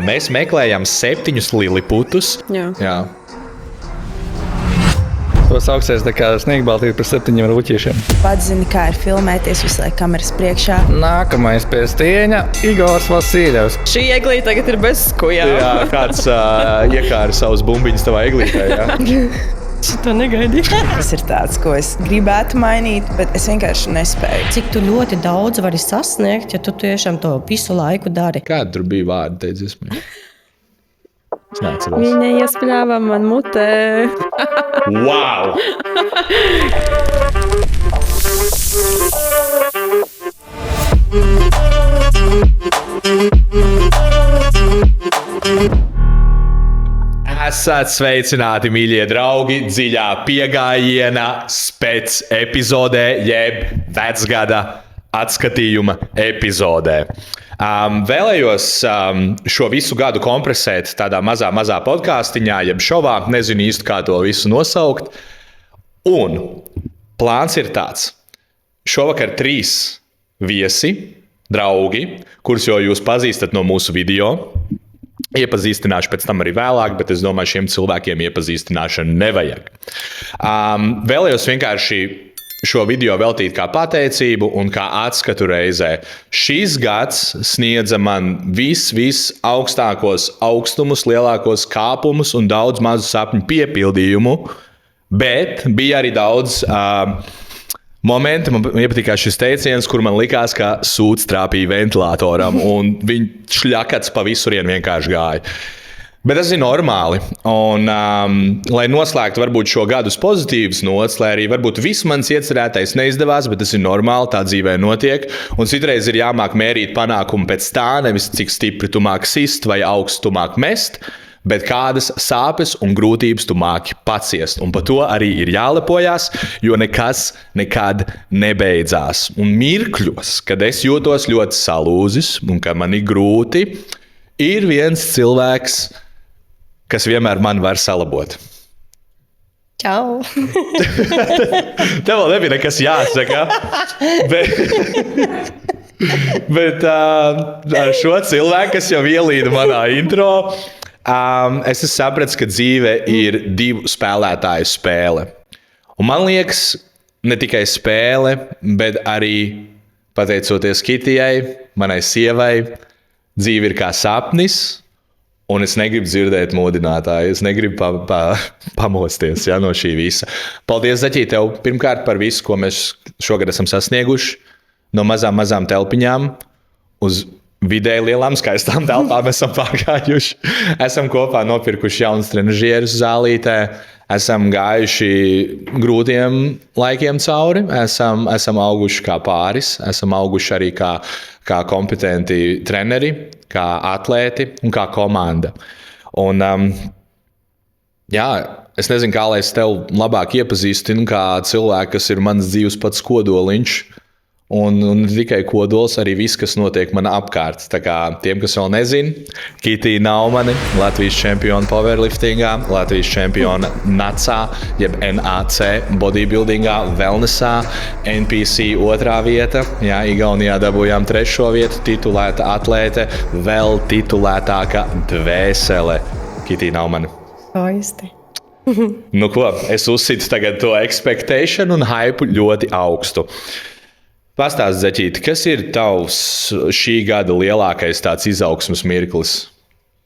Mēs meklējam 7 liliputus. Jā. To sauksies tā kā sniegbaltīt par 7 ruķiešiem. Pats zini, kā ir filmēties visu laiku kameras priekšā. Nākamais pie stieņa - Igors Vasiljevs. Šī eglīte tagad ir bez skujām. Jā, kāds iekāra savus bumbiņus tavā eglītē. Šito negaidīju. Tas ir tāds, ko es gribētu mainīt, bet es vienkārši nespēju. Cik tu ļoti daudz vari sasniegt, ja tu tiešām to visu laiku dari? Kāda tur bija vārdi, teicis? Es neatceros. Viņa iespļāva man mutē. Wow! Esat sveicināti, mīļie draugi, dziļā piegājiena spēc epizodē, jeb vecgada atskatījuma epizodē. Vēlējos šo visu gadu kompresēt tādā mazā podkāstiņā, jeb šovā, nezinu īsti, kā to visu nosaukt. Un plāns ir tāds. Šovakar 3 viesi, draugi, kurus jau jūs pazīstat no mūsu video. Iepazīstināšu pēc tam arī vēlāk, bet es domāju, šiem cilvēkiem iepazīstināšanu nevajag. Vēlējos vienkārši šo video veltīt kā pateicību un kā atskatu reizē. Šis gads sniedza man visaugstākos augstumus, lielākos kāpumus un daudz mazu sapņu piepildījumu, bet bija arī daudz momenti, man iepatīk šis teiciens, kur man likās, ka sūds trāpīja ventilatoram un viņš šļakats pa visurien vienkārši gāja. Bet tas ir normāli. Un, lai noslēgtu varbūt šo gadu uz pozitīvas nots, lai arī varbūt viss mans iecerētais neizdevās, bet tas ir normāli, tā dzīvē notiek. Un citreiz ir jāmāk mērīt panākumu pēc tā, nevis cik stipri tu māki sist vai augstu tu māki mest, bet kādas sāpes un grūtības tu māki paciest. Un par to arī ir jālepojās, jo nekas nekad nebeidzās. Un mirkļos, kad es jūtos ļoti salūzis un ka man ir grūti, ir viens cilvēks, kas vienmēr man var salabot. Čau! Tev vēl nebija nekas jāsaka. Bet ar šo cilvēku, kas jau ielīda manā intro, es esmu sapratis, ka dzīve ir 2 spēlētāju spēle. Un man liekas, ne tikai spēle, bet arī pateicoties Kitijai, manai sievai, dzīve ir kā sapnis. Un es negribu dzirdēt modinātāju, es negribu pamosties no šī visa. Paldies, Zaķī, tev pirmkārt par visu, ko mēs šogad esam sasnieguši. No mazām telpiņām uz vidēji lielām skaistām telpām esam pārgājuši. Esam kopā nopirkuši jaunas trenažierus zālītē. Esam gājuši grūtiem laikiem cauri. Esam auguši kā pāris, esam auguši arī kā kompetenti treneri, kā atlēti un kā komanda. Un, es nezinu, kā lai es tev labāk iepazīstinu kā cilvēku, kas ir mans dzīves pats kodoliņš. Un ne tikai kodols, arī viss, kas notiek man apkārt. Tā kā tiem, kas vēl nezina, Kitija Naumane, Latvijas čempiona powerliftingā, Latvijas čempiona NACā, jeb NAC bodybuildingā, wellnessā, NPC 2. vieta. Jā, Igaunijā dabūjām 3. vietu, titulēta atlēte, vēl titulētāka dvēsele. Kitija Naumane. Skaisti. Nu ko, es uzsitu tagad to expectation un hype ļoti augstu. Pastāst, Zaķīti, kas ir tavs šī gada lielākais tāds izaugsmes mirklis?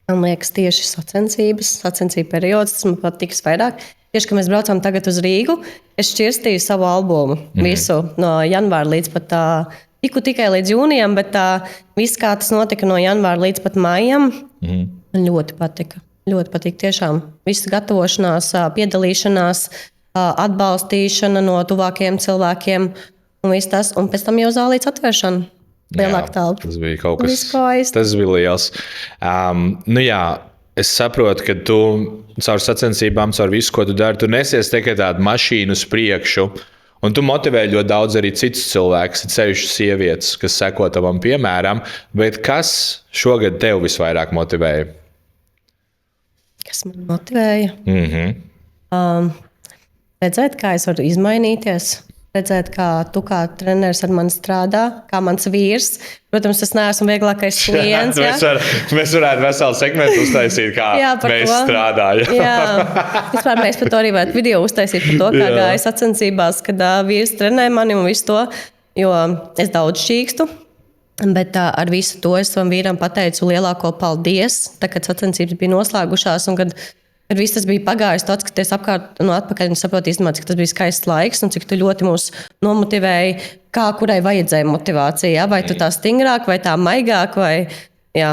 Man liekas, tieši sacensību periods, tas man patiks vairāk. Tieši, ka mēs braucām tagad uz Rīgu, es šķirstīju savu albumu visu no janvāra līdz pat tikai līdz jūnijam, bet viss, kā tas notika no janvāra līdz pat maijam, man ļoti patika. Ļoti patīk tiešām. Viss gatavošanās, piedalīšanās, atbalstīšana no tuvākajiem cilvēkiem. Un viss tas, un pēc tam jau zālīts atvēršana. Lielāka telpa. Tas bija kaut kas. Tas bija liels. Es saprotu, ka tu caur sacensībām, caur visu, ko tu dari, tu nesies tikai tādu mašīnu uz priekšu. Un tu motivē ļoti daudz arī citus cilvēkus, ceļš sievietes, kas seko tavam piemēram. Bet kas šogad tev visvairāk motivēja? Kas man motivēja? Redzēt, kā es varu izmainīties. redzēt, kā tu kā treneris ar mani strādā, kā mans vīrs. Protams, es neesmu vieglākais klients. Mēs varētu veselu segmentu uztaisīt, kā mēs strādājam. Vispār mēs par to arī varētu video uztaisīt par to, kā gāja sacensībās, kad vīrs trenē mani un visu to, jo es daudz šķīkstu. Bet ar visu to es savam vīram pateicu lielāko paldies, tā, kad sacensības bija noslēgušās un kad viss tas bija pagājis, tu atskaties apkārt no atpakaļ un saproti īstenībā, cik tas bija skaists laiks un cik tu ļoti mūs nomotivēji, kā kurai vajadzēja motivācija. Vai tu tā stingrāk, vai tā maigāk, vai jā.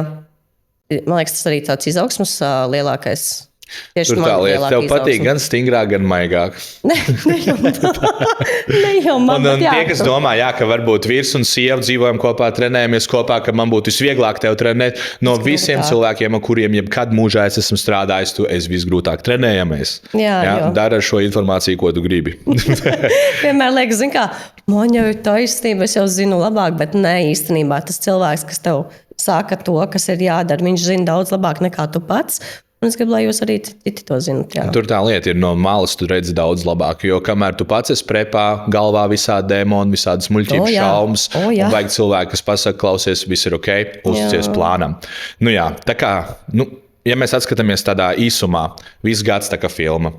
Man liekas, tas arī tāds izaugsmas lielākais. Tur tā lieta, tev patīk gan stingrāk, gan maigāk. Ne jau man. Un tie, kas domā, ka varbūt vīrs un sieva dzīvojam kopā, trenējamies kopā, ka man būtu visvieglāk tev trenēt, no visiem cilvēkiem, ar kuriem jebkad mūžā es esmu strādājis, es visgrūtāk trenējamies. Dari ar šo informāciju, ko tu gribi. Vienmēr liekas, kā, man jau ir taisnība, es jau zinu labāk, bet nē, īstenībā tas cilvēks, kas tev saka to, kas ir jādara, viņš zina daudz labāk nekā tu pats. Un es gribu, lai jūs arī citi to zinat. Tur tā lieta ir no malas, tu redzi daudz labāk. Jo kamēr tu pats esi prepā, galvā visādi dēmoni, visādas muļķības šaumas, un vajag cilvēku, kas pasaka, klausies, viss ir ok, uzticies plānam. Tā kā, ja mēs atskatāmies tādā īsumā, viss gads tā kā filma.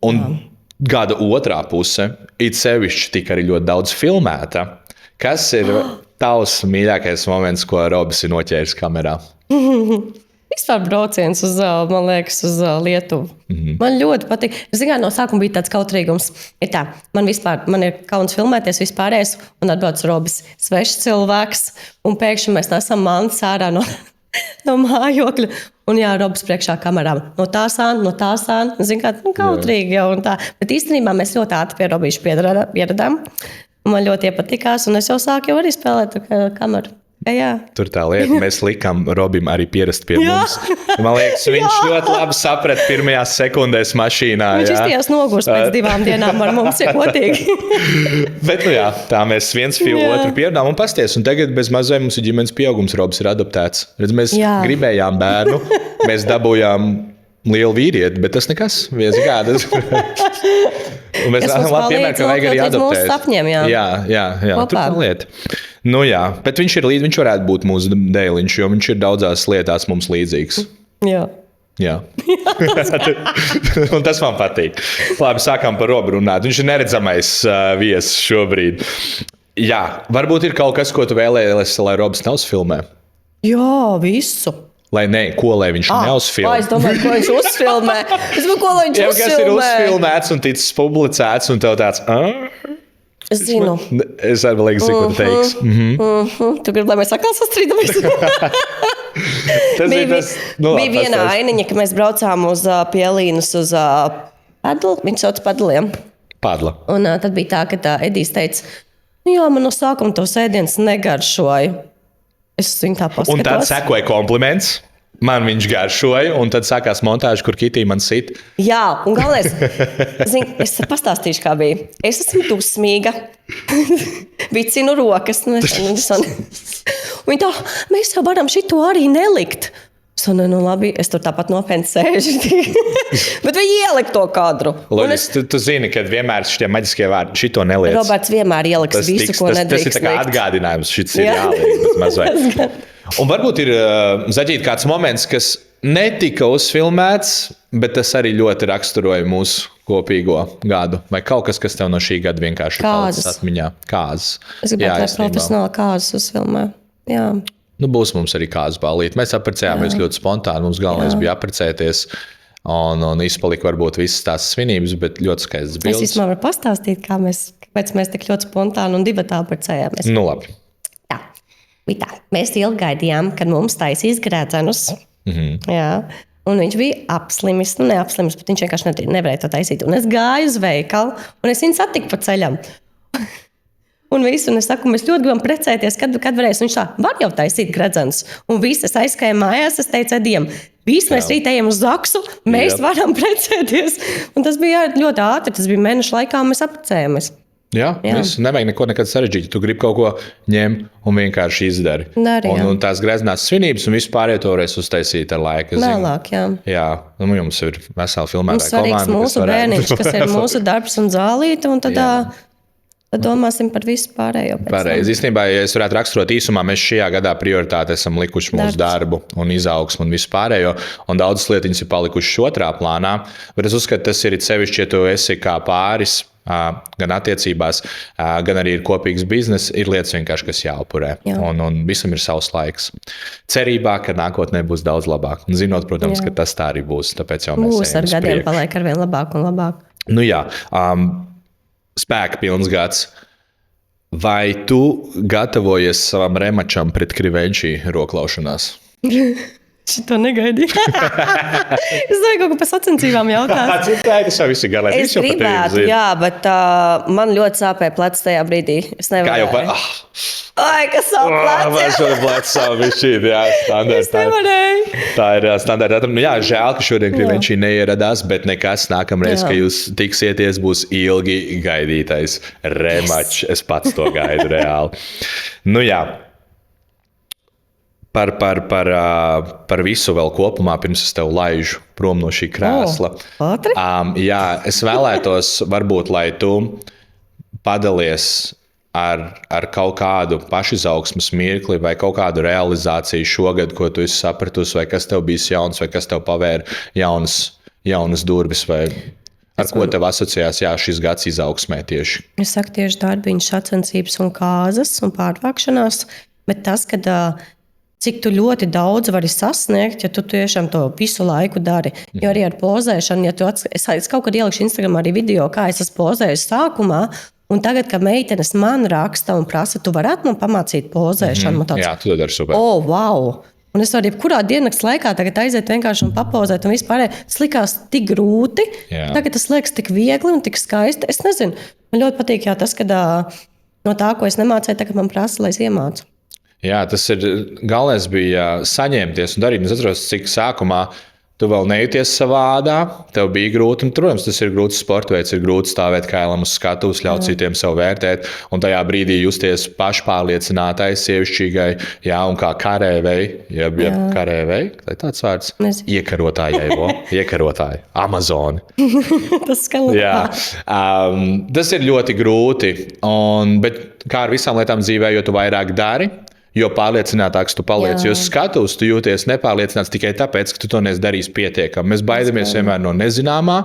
Un gada otrā puse, it sevišķi tika arī ļoti daudz filmēta. Kas ir tavs mīļākais moments, ko Robis ir noķēris kamerā? Vispār brauciens uz, man liekas, uz Lietuvu. Man ļoti patīk. Zināt, no sākuma bija tāds kautrīgums. Ir tā, man ir kauns filmēties vispārējais, un atbrauc Robis, svešs cilvēks, un pēkšņi mēs nesam mantas ārā no mājokļa. Un Robis priekšā kamerām. No tāsāna. Zināt, kautrīgi jau un tā. Bet īstenībā mēs ļoti ātri pie Robīša pieradām. Man ļoti iepatikās, un es jau sāku arī spēlēt ar kameru. Jā. Tur tā lieta, mēs likām Robim arī pierast pie mums. Man liekas, viņš ļoti labi saprata pirmajās sekundēs mašīnā. Viņš izties nogurs pēc 2 dienām ar mums, ja godīgi. Bet tā mēs viens otru pieradām un pasties. Un tagad bez mazai mums ir ģimenes pieaugums, Robs ir adoptēts. Redz, mēs gribējām bērnu, mēs dabūjām lielu vīrieti, bet tas nekas. Un mēs labi piemēram, ka vajag arī adoptēt. Mūsu sapņiem, jā. Tur tā lieta. Bet viņš varētu būt mūsu dēliņš, jo viņš ir daudzās lietās mums līdzīgs. Jā. Un tas man patīk. Labi, sākām par Robu runāt. Viņš ir neredzamais viesis šobrīd. Jā, varbūt ir kaut kas, ko tu vēlējies, lai Robs neuzfilmē? Jā, visu. Lai viņš neuzfilmē. Es domāju, ko viņš uzfilmē. Es domāju, ko viņš uzfilmē. Kas ir uzfilmēts un ticis publicēts, un tev tāds... Es zinu. Es arī liekas, ko tu teiksi. Tu gribi, lai mēs atkal sastrīdamies? Bija viena ainiņa, ka mēs braucām uz Pielīnas uz padlu. Viņš sauc padliem. Padla. Un tad bija tā, ka Edijs teica, man no sākuma to sēdienas negaršoja. Es viņu tā paskatos. Un tad sekoja kompliments. Man viņš garšoja, un tad sākās montāža, kur Kitī man sit. Jā, un galvenais, es pastāstīšu, kā bija. Es esmu dusmīga, vicinu rokas. Viņa tā, mēs jau varam šito arī nelikt. Labi, es tur tāpat nopietni sēžu. Bet viņi ielika to kadru. Loģis, tu zini, ka vienmēr šitie maģiskie vārdi šito neliec. Roberts vienmēr ieliks visu, ko nedrīkst. Tas ir tā kā atgādinājums, šits ir jāliek. Un varbūt ir, Zaģīt, kāds moments, kas netika uzfilmēts, bet tas arī ļoti raksturoja mūsu kopīgo gadu. Vai kaut kas, kas tev no šī gada vienkārši palicis atmiņā? Kāzas. Es gribētu, lai profesionāli kāzas uzfilmē. Jā. Būs mums arī kāzas ballīte. Mēs apprecējāmies ļoti spontāni. Mums galvenais bija apprecēties. Un izpalika varbūt visas tās svinības, bet ļoti skaistas bildes. Es īstenībā varu pastāstīt, kāpēc mēs tik ļoti spontāni un divatā apprecējāmies. Labi. Tā. Bija tā. Mēs ilgi gaidījām, kad mums taisīs grēdzenus. Jā. Un viņš bija apslimis, neapslimis, bet viņš vienkārši nevarēja to taisīt. Un es gāju uz veikalu, un es viņu satiku pa ceļam. Un es saku, mēs ļoti gribam precēties, kad varēs. Viņš tā, var jau taisīt gredzenus. Un visi es aizskāju mājās, es teicu Edijam, visi mēs rīt ejam uz Zaksu, mēs varam precēties. Un tas bija ļoti ātri, tas bija mēnešu laikā, un mēs apprecējāmies. Jā. Nevajag nekad sarežģīt. Tu gribi kaut ko ņemt un vienkārši izdari. Un tās greznās svinības un vispār to varēs uztaisīt ar laiku. Vēlāk, jā. Jums ir vesela filmētāja komanda. Mums svarīgs mūsu bērniņš, kas ir mūsu darbs un zālīte. Un tad Tad domāsim par visu pārējo. Pareizi. Īstenībā, ja es varētu raksturot īsumā, mēs šajā gadā prioritāti esam likuši mūsu darbu un izaugsmu un visu pārējo, un daudzas lietas ir palikušas otrā plānā, bet es uzskatu, tas ir sevišķi, ja tu esi kā pāris, gan attiecībās, gan arī ir kopīgs biznes, ir lietas vienkārši, kas jāupurē. Un visam ir savs laiks. Cerībā, ka nākotnē būs daudz labāk. Un zinot, protams, ka tas tā arī būs. Tāpēc jau mēs būs ar gadiem paliek arvien labāk un labāk. Nu jā, spēka pilns gads. Vai tu gatavojies savam remačam pret Krivenči roklaušanās? Šito negaidīju. Es domāju, kaut ko par sacensībām jautāt. Tas jau viss ir galīgi. Es gribētu, jā, bet man ļoti sāpēja plecs tajā brīdī. Es nevaru. Kā jau par... Ai, kas savu pleci? Vai šo pleci savu višķīt, jā, standarta. Es nevarēju. Tā ir standarta. Nu, jā, žēl, ka šodien Krivenči neieradās, bet nekas nākamreiz, ka jūs tiksieties, būs ilgi gaidītais remačs. Es pats to gaidu reāli. Nu jā. Par visu vēl kopumā, pirms es tev laižu prom no šī krēsla. Jā, es vēlētos, varbūt, lai tu padalies ar kaut kādu pašizaugsmes mirkli vai kaut kādu realizāciju šogad, ko tu esi sapratusi, vai kas tev bijis jauns, vai kas tev pavēra jaunas durvis, vai ar ko tev asociējās šis gads izaugsmē tieši. Es saku tieši darbiņu, sacensības un kāzas un pārvākšanās, bet tas, kad cik tu ļoti daudz vari sasniegt, ja tu tiešām to visu laiku dari. Jo arī ar pozēšanu, es kaut kad ielikšu Instagramā arī video, kā es esmu pozējis sākumā, un tagad, kad meitenes man raksta un prasa, tu varētu man pamācīt pozēšanu. Jā, tu to dari super. Wow! Un es varu jebkurā diennakts laikā tagad aiziet vienkārši un papozēt un vispār. Tas likās tik grūti, tagad tas liekas tik viegli un tik skaisti. Es nezinu, man ļoti patīk tas, kad no tā, ko es nemācēju, tagad man prasa, lai es iemācu. Jā, tas ir galvenais bija saņemties un darīt. Es atceros, cik sākumā tu vēl nejūties savā ādā, tev bija grūti. Un, protams, tas ir grūts sporta veids, ir grūti stāvēt kailam uz skatuves, ļaut citiem sev vērtēt. Un tajā brīdī justies pašpārliecinātai, sievišķīgai, un kā karēvei, karēvei, tā ir tāds vārds, iekarotājai, iekarotāji, Amazoni. Tas skan labi. Tas ir ļoti grūti, bet kā ar visām lietām dzīvē, jo tu vairāk dari, jo pārliecinātāks tu paliec. Jo skatus, tu jūties nepārliecināts tikai tāpēc, ka tu to neesi darījis pietiekami. Mēs baidamies vienmēr no nezināmā,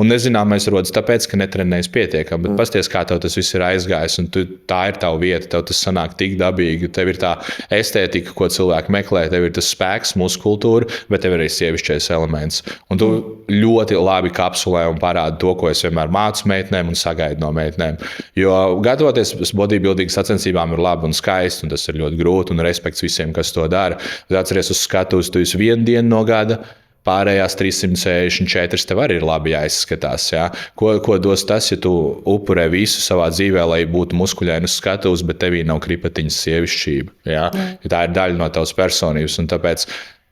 un nezināmais rodas tāpēc, ka netrenējies pietiekami. Bet pasties, kā tev tas viss ir aizgājis, un tā ir tava vieta, tev tas sanāk tik dabīgi. Tev ir tā estētika, ko cilvēki meklē, tev ir tas spēks, muskultūra, bet tev ir arī sievišķais elements. Un tu ļoti labi kapsulē un parādi to, ko es vienmēr mācu meitenēm un sagaidu no meitenēm. Jo gatavoties bodybuilding sacensībām ir labi un skaisti, un tas ir ļoti grūti. Un respekts visiem, kas to dara. Bet atceries uz skatuves, tu esi vienu dienu no gada, pārējās 364 tev arī ir labi jāizskatās. Ja? Ko dos tas, ja tu upurē visu savā dzīvē, lai būtu muskuļaini uz skatuves, bet tevī nav kripatiņas sievišķība. Ja? Tā ir daļa no tavas personības. Un tāpēc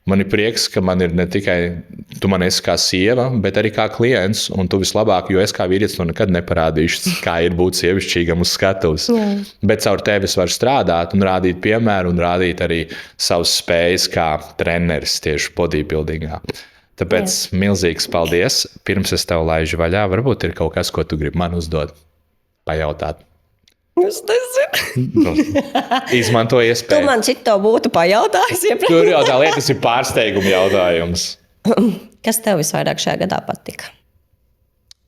man ir prieks, ka man ir ne tikai tu man esi kā sieva, bet arī kā klients, un tu vislabāk, jo es kā vīrietis to nekad neparādīšu, kā ir būt sievišķīgam uz skatuves. Bet caur tevi es varu strādāt un rādīt piemēru un rādīt arī savas spējas kā treneris tieši bodybuildingā. Tāpēc milzīgs paldies. Pirms es tev laižu vaļā, varbūt ir kaut kas, ko tu gribi man uzdot, pajautāt. Es nezinu. Izmanto iespēju. Tu man šito būtu pajautājis iepriekš. Tur jau tā lieta, tas ir pārsteiguma jautājums. Kas tev visvairāk šajā gadā patika?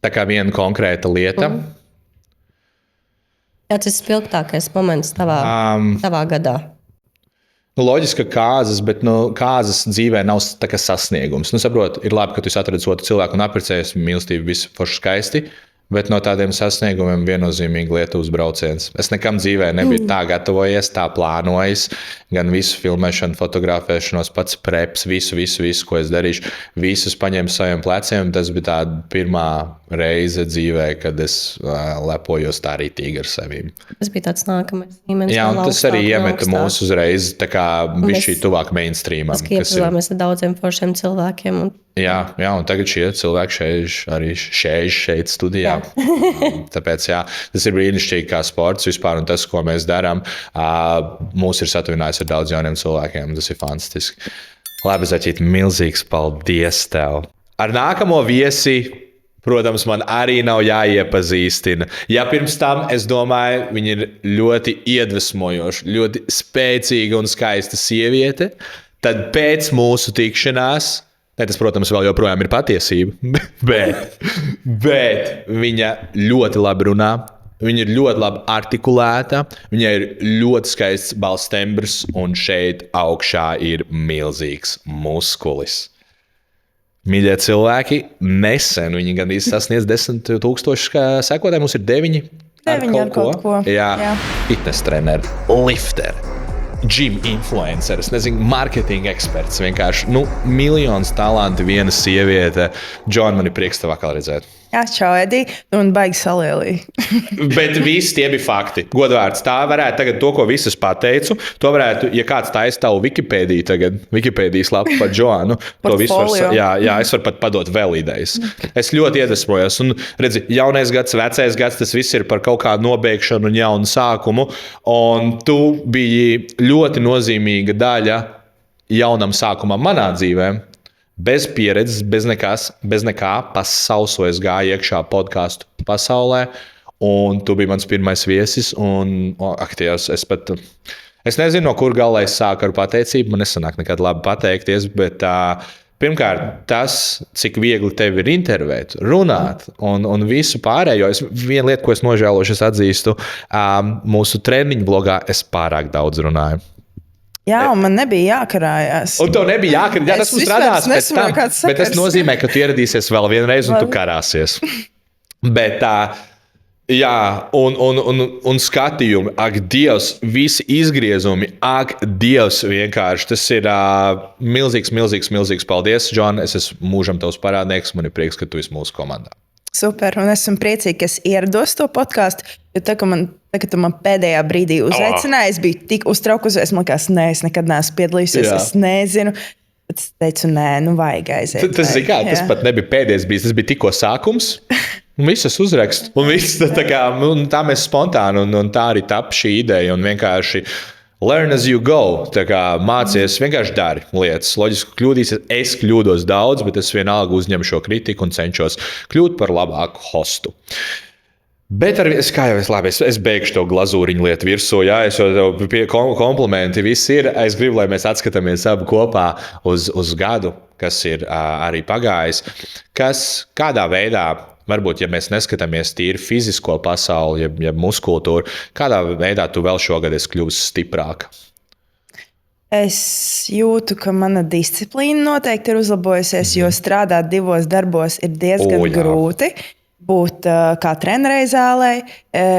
Tā kā viena konkrēta lieta. Kāds ir spilgtākais moments tavā gadā? Loģiski, ka kāzas, bet kāzas dzīvē nav tā kā sasniegums. Saprot, ir labi, ka tu atradzi otru cilvēku un apprecējies, mīlestība, viss forši skaisti. Bet no tādiem sasniegumiem viennozīmīgi Lietuvas brauciens. Es nekam dzīvē nebiju tā gatavojies, tā plānojis. Gan visu filmēšanu, fotografēšanos, pats preps, visu, ko es darīšu. Visus paņēmu saviem pleciem. Tas bija tā pirmā reize dzīvē, kad es lepojos tā rītīgi ar sevīm. Tas bija tāds nākamais līmenis. Jā, un tas arī iemeta mūs uzreiz tā kā bišķī tuvāk mainstreamam. Mēs iepazāmies ar daudziem foršiem cilvēkiem. Jā, un tagad šie cilvēki šeit šeit studijā. Tāpēc tas ir brīnišķīgi kā sports vispār, un tas, ko mēs darām, mūs ir satuvinājis ar daudz jauniem cilvēkiem. Tas ir fantastiski. Labi, Zaķīt, milzīgs paldies tev. Ar nākamo viesi Protams, man arī nav jāiepazīstina. Ja pirms tam, es domāju, viņa ir ļoti iedvesmojoša, ļoti spēcīga un skaista sieviete, tad pēc mūsu tikšanās, tas, protams, vēl joprojām ir patiesība, bet viņa ļoti labi runā, viņa ir ļoti labi artikulēta, viņai ir ļoti skaists balss tembrs, un šeit augšā ir milzīgs muskulis. Mīļie cilvēki, nesen viņi gandrīz sasniedz 10,000 sekotāji. Mums ir 9 ar kaut ko. Jā. Fitness treneri, lifter, gym influenceris, nezinu, marketing eksperts. Vienkārši miljonus talanti, viena sieviete. Džon, man ir prieks tev atkal redzēt. Jā, čau, Edi, un baigi salielī. Bet visi tie bija fakti. Godvārds, tā varētu tagad to, ko visus pateicu, to varētu, ja kāds taisa tavu Wikipēdiju tagad, Wikipēdijas lapu par Džoanu, to visu var, jā, es varu pat padot vēl idejas. Es ļoti iedvesmojos, un redzi, jaunais gads, vecais gads, tas viss ir par kaut kādu nobeigšanu un jaunu sākumu, un tu biji ļoti nozīmīga daļa jaunam sākumam manā dzīvē. Bez pieredzes, bez nekā, pasauso es gāju iekšā podcastu pasaulē, un tu biji mans pirmais viesis, un Dievs, es nezinu, no kur galā es sāku ar pateicību, man nesanāk nekad labi pateikties, bet pirmkārt, tas, cik viegli tevi ir intervēt, runāt, un visu pārējo, viena lieta, ko es nožēlošu, es atzīstu, mūsu treniņu blogā es pārāk daudz runāju. Jā, un man nebija jākarājās. Un tev nebija jākarājās. Jā, tas mums radās pēc tam. Bet tas nozīmē, ka tu ieradīsies vēl vienreiz un tu karāsies. Bet jā, un skatījumi, ak, Dievs, visi izgriezumi, ak, Dievs, vienkārši. Tas ir milzīgs paldies, Džon. Es esmu mūžam tavs parādnieks. Man ir prieks, ka tu esi mūsu komandā. Super, un esmu priecīga, ka es ierados to podkāstu, jo kad tu man pēdējā brīdī uzaicināji, es biju tik uztraukusies, man liekas, es nekad neesmu piedalījusies, es nezinu. Bet es teicu, nē, vajag aiziet. Tas pat nebija pēdējais brīdis, tas bija tikko sākums. Un viss es uzrakstu. Un viss tā mēs spontāni, un tā arī tap šī ideja, un vienkārši learn as you go. Tā kā mācies, vienkārši dari lietas. Loģiski kļūdīsies, es kļūdos daudz, bet es vienalga uzņemu šo kritiku un cenšos kļūt par labāku hostu. Bet kā jau es beigšu to glazūriņu lietu virsū, jā, es jau pie komplimenti viss ir. Es gribu, lai mēs atskatāmies abi kopā uz gadu, kas ir arī pagājis. Kādā veidā, varbūt, ja mēs neskatāmies tīri fizisko pasauli, ja muskultūru, kādā veidā tu vēl šogad esi kļuvusi stiprāka? Es jūtu, ka mana disciplīna noteikti ir uzlabojusies, jo strādāt divos darbos ir diezgan grūti. Būt kā trenerei zālē,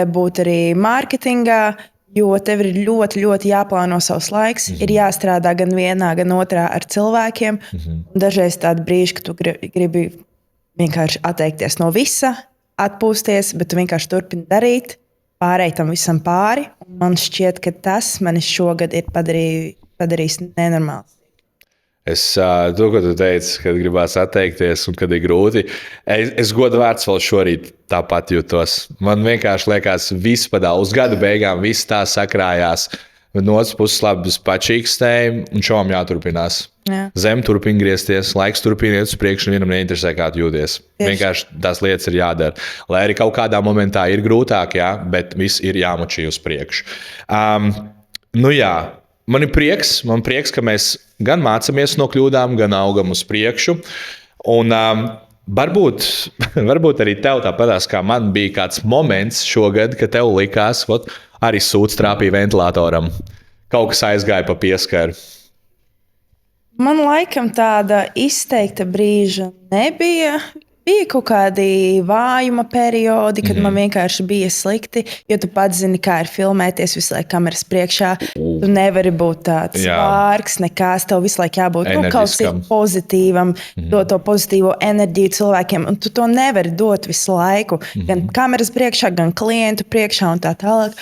būt arī mārketingā, jo tev ir ļoti, ļoti jāplāno savs laiks. Ir jāstrādā gan vienā, gan otrā ar cilvēkiem. Dažreiz tādi brīži, ka tu gribi vienkārši atteikties no visa, atpūsties, bet tu vienkārši turpini darīt, pārēj tam visam pāri. Un man šķiet, ka tas mani šogad ir padarījis nenormāls. To, ko tu teici, kad gribās atteikties un kad ir grūti, es godvārds vēl šorīt tāpat jūtos. Man vienkārši liekas, viss padā uz gada beigām, viss tā sakrājās. No otras puses labi pačīkstēji un šovam jāturpinās. Jā. Zem turpina griezties, laiks turpina iet uz priekšu un vienam neinteresē, kā tu jūties. Vienkārši tās lietas ir jādara. Lai arī kaut kādā momentā ir grūtāk, jā, bet viss ir jāmočī uz priekšu. Jā. Man ir prieks, ka mēs gan mācāmies no kļūdām, gan augam uz priekšu. Un varbūt arī tev tāpatās, kā man bija kāds moments šogad, kad tev likās, arī sūds trāpīja ventilatoram. Kaut kas aizgāja pa pieskaru. Man laikam tāda izteikta brīža nebija. Bija kaut kādi vājuma periodi, kad man vienkārši bija slikti, jo tu pats zini, kā ir filmēties visu laiku kameras priekšā. Tu nevari būt tāds vārgs, nekās, tev visu laiku jābūt kaut kas pozitīvam, dot to pozitīvo enerģiju cilvēkiem, un tu to nevari dot visu laiku, gan kameras priekšā, gan klientu priekšā un tā tālāk.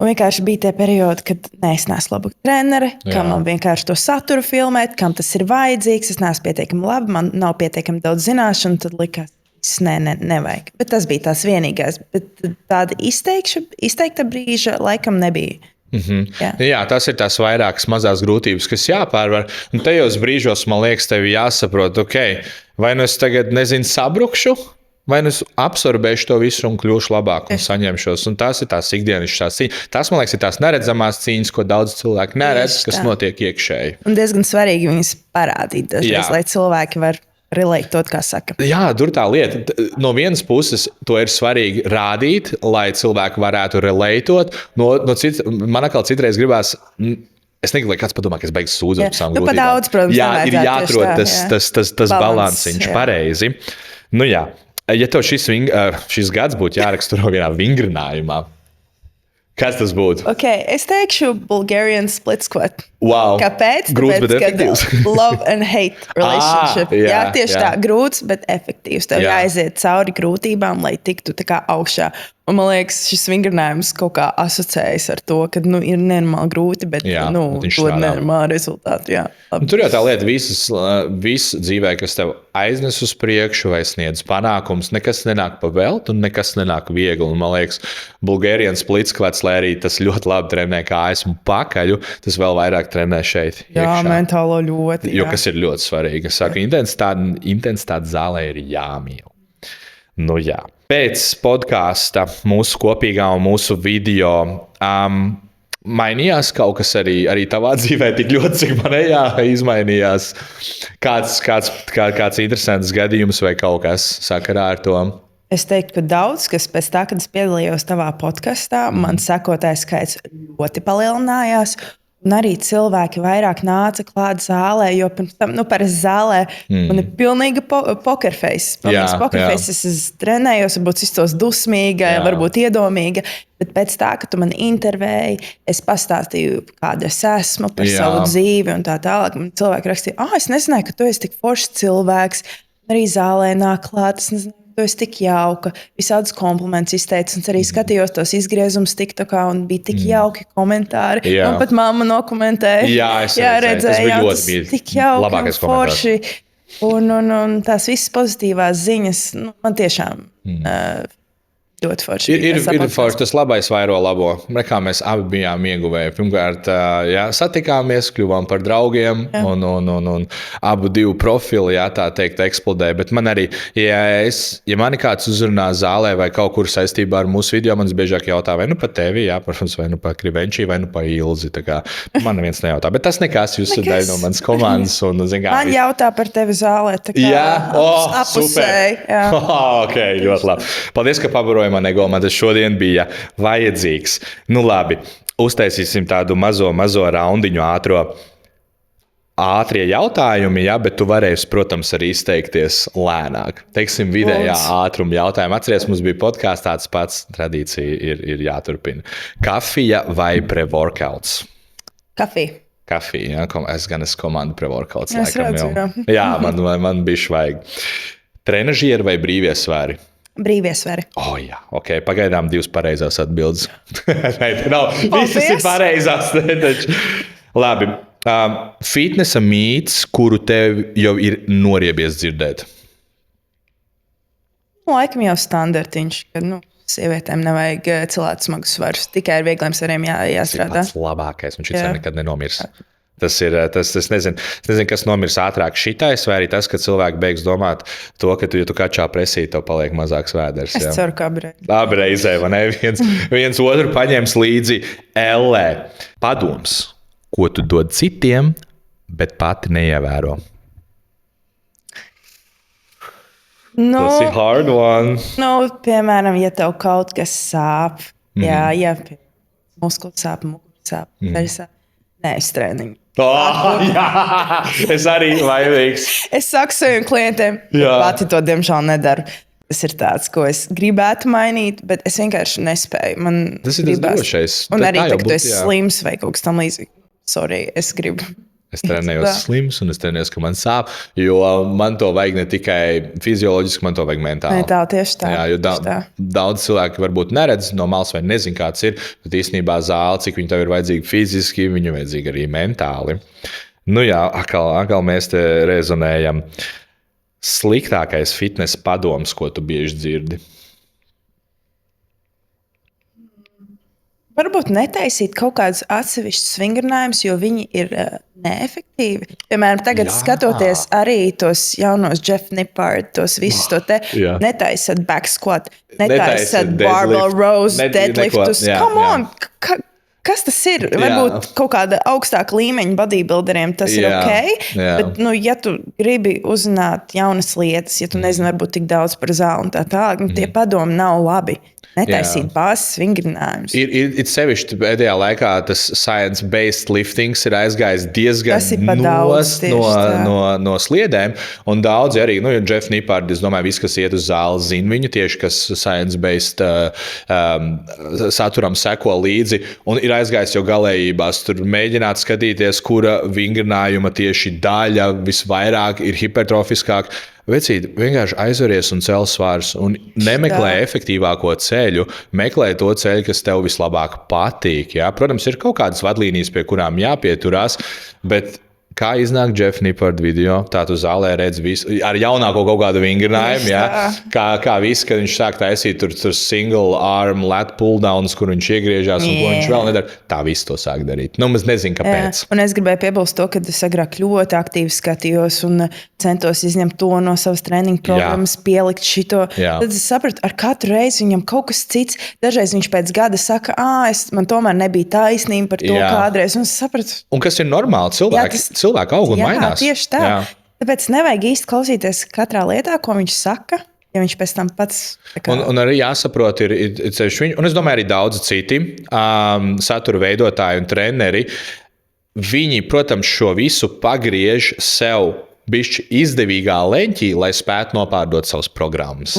Un vienkārši bija tie periodi, kad es neesmu laba trenere, kam man vienkārši to saturu filmēt, kam tas ir vajadzīgs, es neesmu pietiekami labi, man nav pietiekami daudz zināšanu, tad likās, nevajag. Bet tas bija tās vienīgais, bet tāda izteikta brīža laikam nebija. Jā, tas ir tās vairākas mazās grūtības, kas jāpārvar. Un tajos brīžos, man liekas, tev jāsaprot, vai nu es tagad sabrukšu, vai nu es absorbēšu to visu un kļūšu labāk un saņemšos. Un tās ir tās ikdienišķās cīņas. Tas, man liekas, ir tās neredzamās cīņas, ko daudz cilvēku neredz, kas notiek iekšēji. Un diezgan svarīgi viņas parādīt dažreiz, lai cilvēki var relate to, kā saka. Jā, tur tā lieta. No vienas puses, to ir svarīgi rādīt, lai cilvēki varētu relatot. Man atkal citreiz gribās. Es negribu, lai kāds padomā, ka es beigšu sūdzēt par savām grūtībām. Pat daudz, protams, jā, ir jāatrod tas balansiņš pareizi. Nu jā, ja tev šis gads būtu jāraksturo vienā vingrinājumā, kas tas būtu? Okay, es teikšu Bulgarian split squat. Wow. Kāpēc? Grūts, bet efektīvs. Love and hate relationship. Jā, tieši tā. Grūts, bet efektīvs. Tev jāaiziet cauri grūtībām, lai tiktu tā kā augšā. Un man liekas, šis vingrinājums kaut kā asociējas ar to, ka ir nenormāli grūti, bet dod nenormālu rezultātu. Tur jau tā lieta, viss dzīvē, kas tev aiznes uz priekšu vai sniedz panākums, nekas nenāk pa velti un nekas nenāk viegli. Un, man liekas, Bulgarian split squats, lai arī tas ļoti labi trenē kājas un pakaļu, tas vēl vairāk trenē šeit. Jā, iekšā. Mentālo ļoti. Jo kas ir ļoti svarīgi. Es saku, intensitāte zālē ir jāmīl. Nu jā. Pēc podkāsta mūsu kopīgā un mūsu video mainījās kaut kas arī tavā dzīvē tik ļoti, cik manējā izmainījās. Kāds interesants gadījums vai kaut kas sakarā ar to? Es teiktu, ka daudz, kas pēc tā, kad es piedalījos tavā podkastā, man sekotājs skaits ļoti palielinājās. Un arī cilvēki vairāk nāca klāt zālē, jo pirms tam, parasti zālē man ir pilnīga pokerface. Es trenējos, varbūt iztos dusmīga, varbūt iedomīga. Bet pēc tā, ka tu mani intervēji, es pastāstīju, kāda es esmu par savu dzīvi un tā tālāk. Man cilvēki rakstīja, es nezināju, ka tu esi tik foršs cilvēks. Arī zālē nāk klāt, es nezināju. Tu esi tik jauka, visādus komplimentus izteici, un arī skatījos tos izgriezumus TikTokā, un bija tik jauki komentāri. Man pat mamma nokomentēja. Jā, es redzēju, tas bija tik jauki un forši. Un tās visas pozitīvās ziņas, man tiešām ļoti forši. Ir forši, tas labais vairo labo. Kā mēs abi bijām ieguvēji. Pirmkārt, satikāmies, kļuvām par draugiem, un abu divu profili, tā teikt, eksplodēja. Bet man arī, ja mani kāds uzrunā zālē vai kaut kur saistībā ar mūsu video, man biežāk jautā, vai nu pa tevi, protams, vai nu pa Krivenčī, vai nu pa Ilzi. Man neviens nejautā. Bet tas nekas, jūs esat daļa no manas komandas. Man jautā par tevi zālē. Super. Ok, ļoti labi. Paldies, ka pabaroji man ego, man tas šodien bija vajadzīgs. Nu labi, uztaisīsim tādu mazo raundiņu ātrie jautājumi, bet tu varēsi, protams, arī izteikties lēnāk. Teiksim, vidējā ātruma jautājumi. Atceries, mums bija podkāsts, tāds pats tradīcija ir jāturpina. Kafija vai pre-workouts? Kafija. Kafija, es gan esmu komanda pre-workouts. Es redzu, jā, man bija švaigi. Trenažieri vai brīvie svēri? Brīvie svēri. Jā, ok. Pagaidām divas pareizās atbildes. Visas ir pareizās. Labi. Fitnesa mīts, kuru tev jau ir noriebies dzirdēt? Laikam jau standartiņš, ka sievietēm nevajag celēt smagus svarus. Tikai ar viegliem svariem jāstrādā. Tas ir labākais, un šis nekad nenomirs. Es nezinu, kas nomirs ātrāk, šitais, vai arī tas, ka cilvēki beigs domāt to, ka ja tu kačā presī, tev paliek mazāks vēders. Es ceru, ka abreizē. Abreizē, vai ne? Viens otru paņems līdzi ellē. Padoms, ko tu dod citiem, bet pati neievēro. Tas ir hard one. Piemēram, ja tev kaut kas sāp, ja muskuļu sāp, ceļu sāp, nevis treniņu. Es arī vainīgs. Es saku saviem klientiem, pati to diemžēl nedaru. Tas ir tāds, ko es gribētu mainīt, bet es vienkārši nespēju. Tas ir tas drošais. Un arī, ka tu esi slims vai kaut kas tam līdzīgi. Sorry, es gribu. Es trenējos slims un es trenējos, ka man sāp, jo man to vajag ne tikai fizioloģiski, man to vajag mentāli. Tieši tā. Jā, jo daudz cilvēki varbūt neredz no malas vai nezin, kāds ir, bet īstenībā zāle, cik viņi tev ir vajadzīgi fiziski, viņi vajadzīgi arī mentāli. Atkal mēs te rezonējam. Sliktākais fitnesa padoms, ko tu bieži dzirdi? Varbūt netaisīt kaut kādus atsevišķus vingrinājumus, jo viņi ir neefektīvi. Piemēram, tagad skatoties arī tos jaunos Jeff Nippard, tos visus to te, netaisat back squat, netaisat barbell rows, deadliftus. Come on! Kas tas ir? Varbūt kaut kāda augstāka līmeņa bodybuilderiem tas ir ok, bet, ja tu gribi uzzināt jaunas lietas, ja tu nezini varbūt tik daudz par zāli un tā tālāk, tie padomi nav labi. Netaisīt bāzes vingrinājumus. Ir sevišķi pēdējā laikā tas science-based liftings ir aizgājis diezgan no sliedēm. Un daudzi arī, Jeff Nippard, es domāju, visi, kas iet uz zāli, zina viņu tieši, kas science-based saturam seko līdzi. Un ir aizgājis jau galējībās. Tur mēģināt skatīties, kura vingrinājuma tieši daļa visvairāk ir hipertrofiskāk. Vecīt, vienkārši aizveries un cel svārus un nemeklē efektīvāko ceļu, meklē to ceļu, kas tev vislabāk patīk. Ja? Protams, ir kaut kādas vadlīnijas, pie kurām jāpieturās, bet kā iznāk Jeff Nippard video, tā tu zālē redz visu, ar jaunāko kaut kādu vingrinājumu, kā viss, kad viņš sāk taisīt tur single arm lat pulldowns, kur viņš iegriežās un ko viņš vēl nedara, tā viss to sāk darīt. Mēs nezinu, kāpēc. Un es gribēju piebilst to, ka es agrāk ļoti aktīvi skatījos un centos izņemt to no savas treniņu programmas, pielikt šito. Tad es sapratu, ar katru reizi viņam kaut kas cits. Dažreiz viņš pēc gada saka, man tomēr nebija taisnība par to kādreiz. Un es sapratu. Un kas ir normāli, cilvēki aug un mainās. Tieši tā. Tāpēc nevajag īsti klausīties katrā lietā, ko viņš saka, ja viņš pēc tam pats... Un arī jāsaprot, ir ceļš viņu, un es domāju arī daudzi citi satura veidotāji un treneri, viņi, protams, šo visu pagriež sev bišķi izdevīgā leņķī, lai spētu nopārdot savas programmas.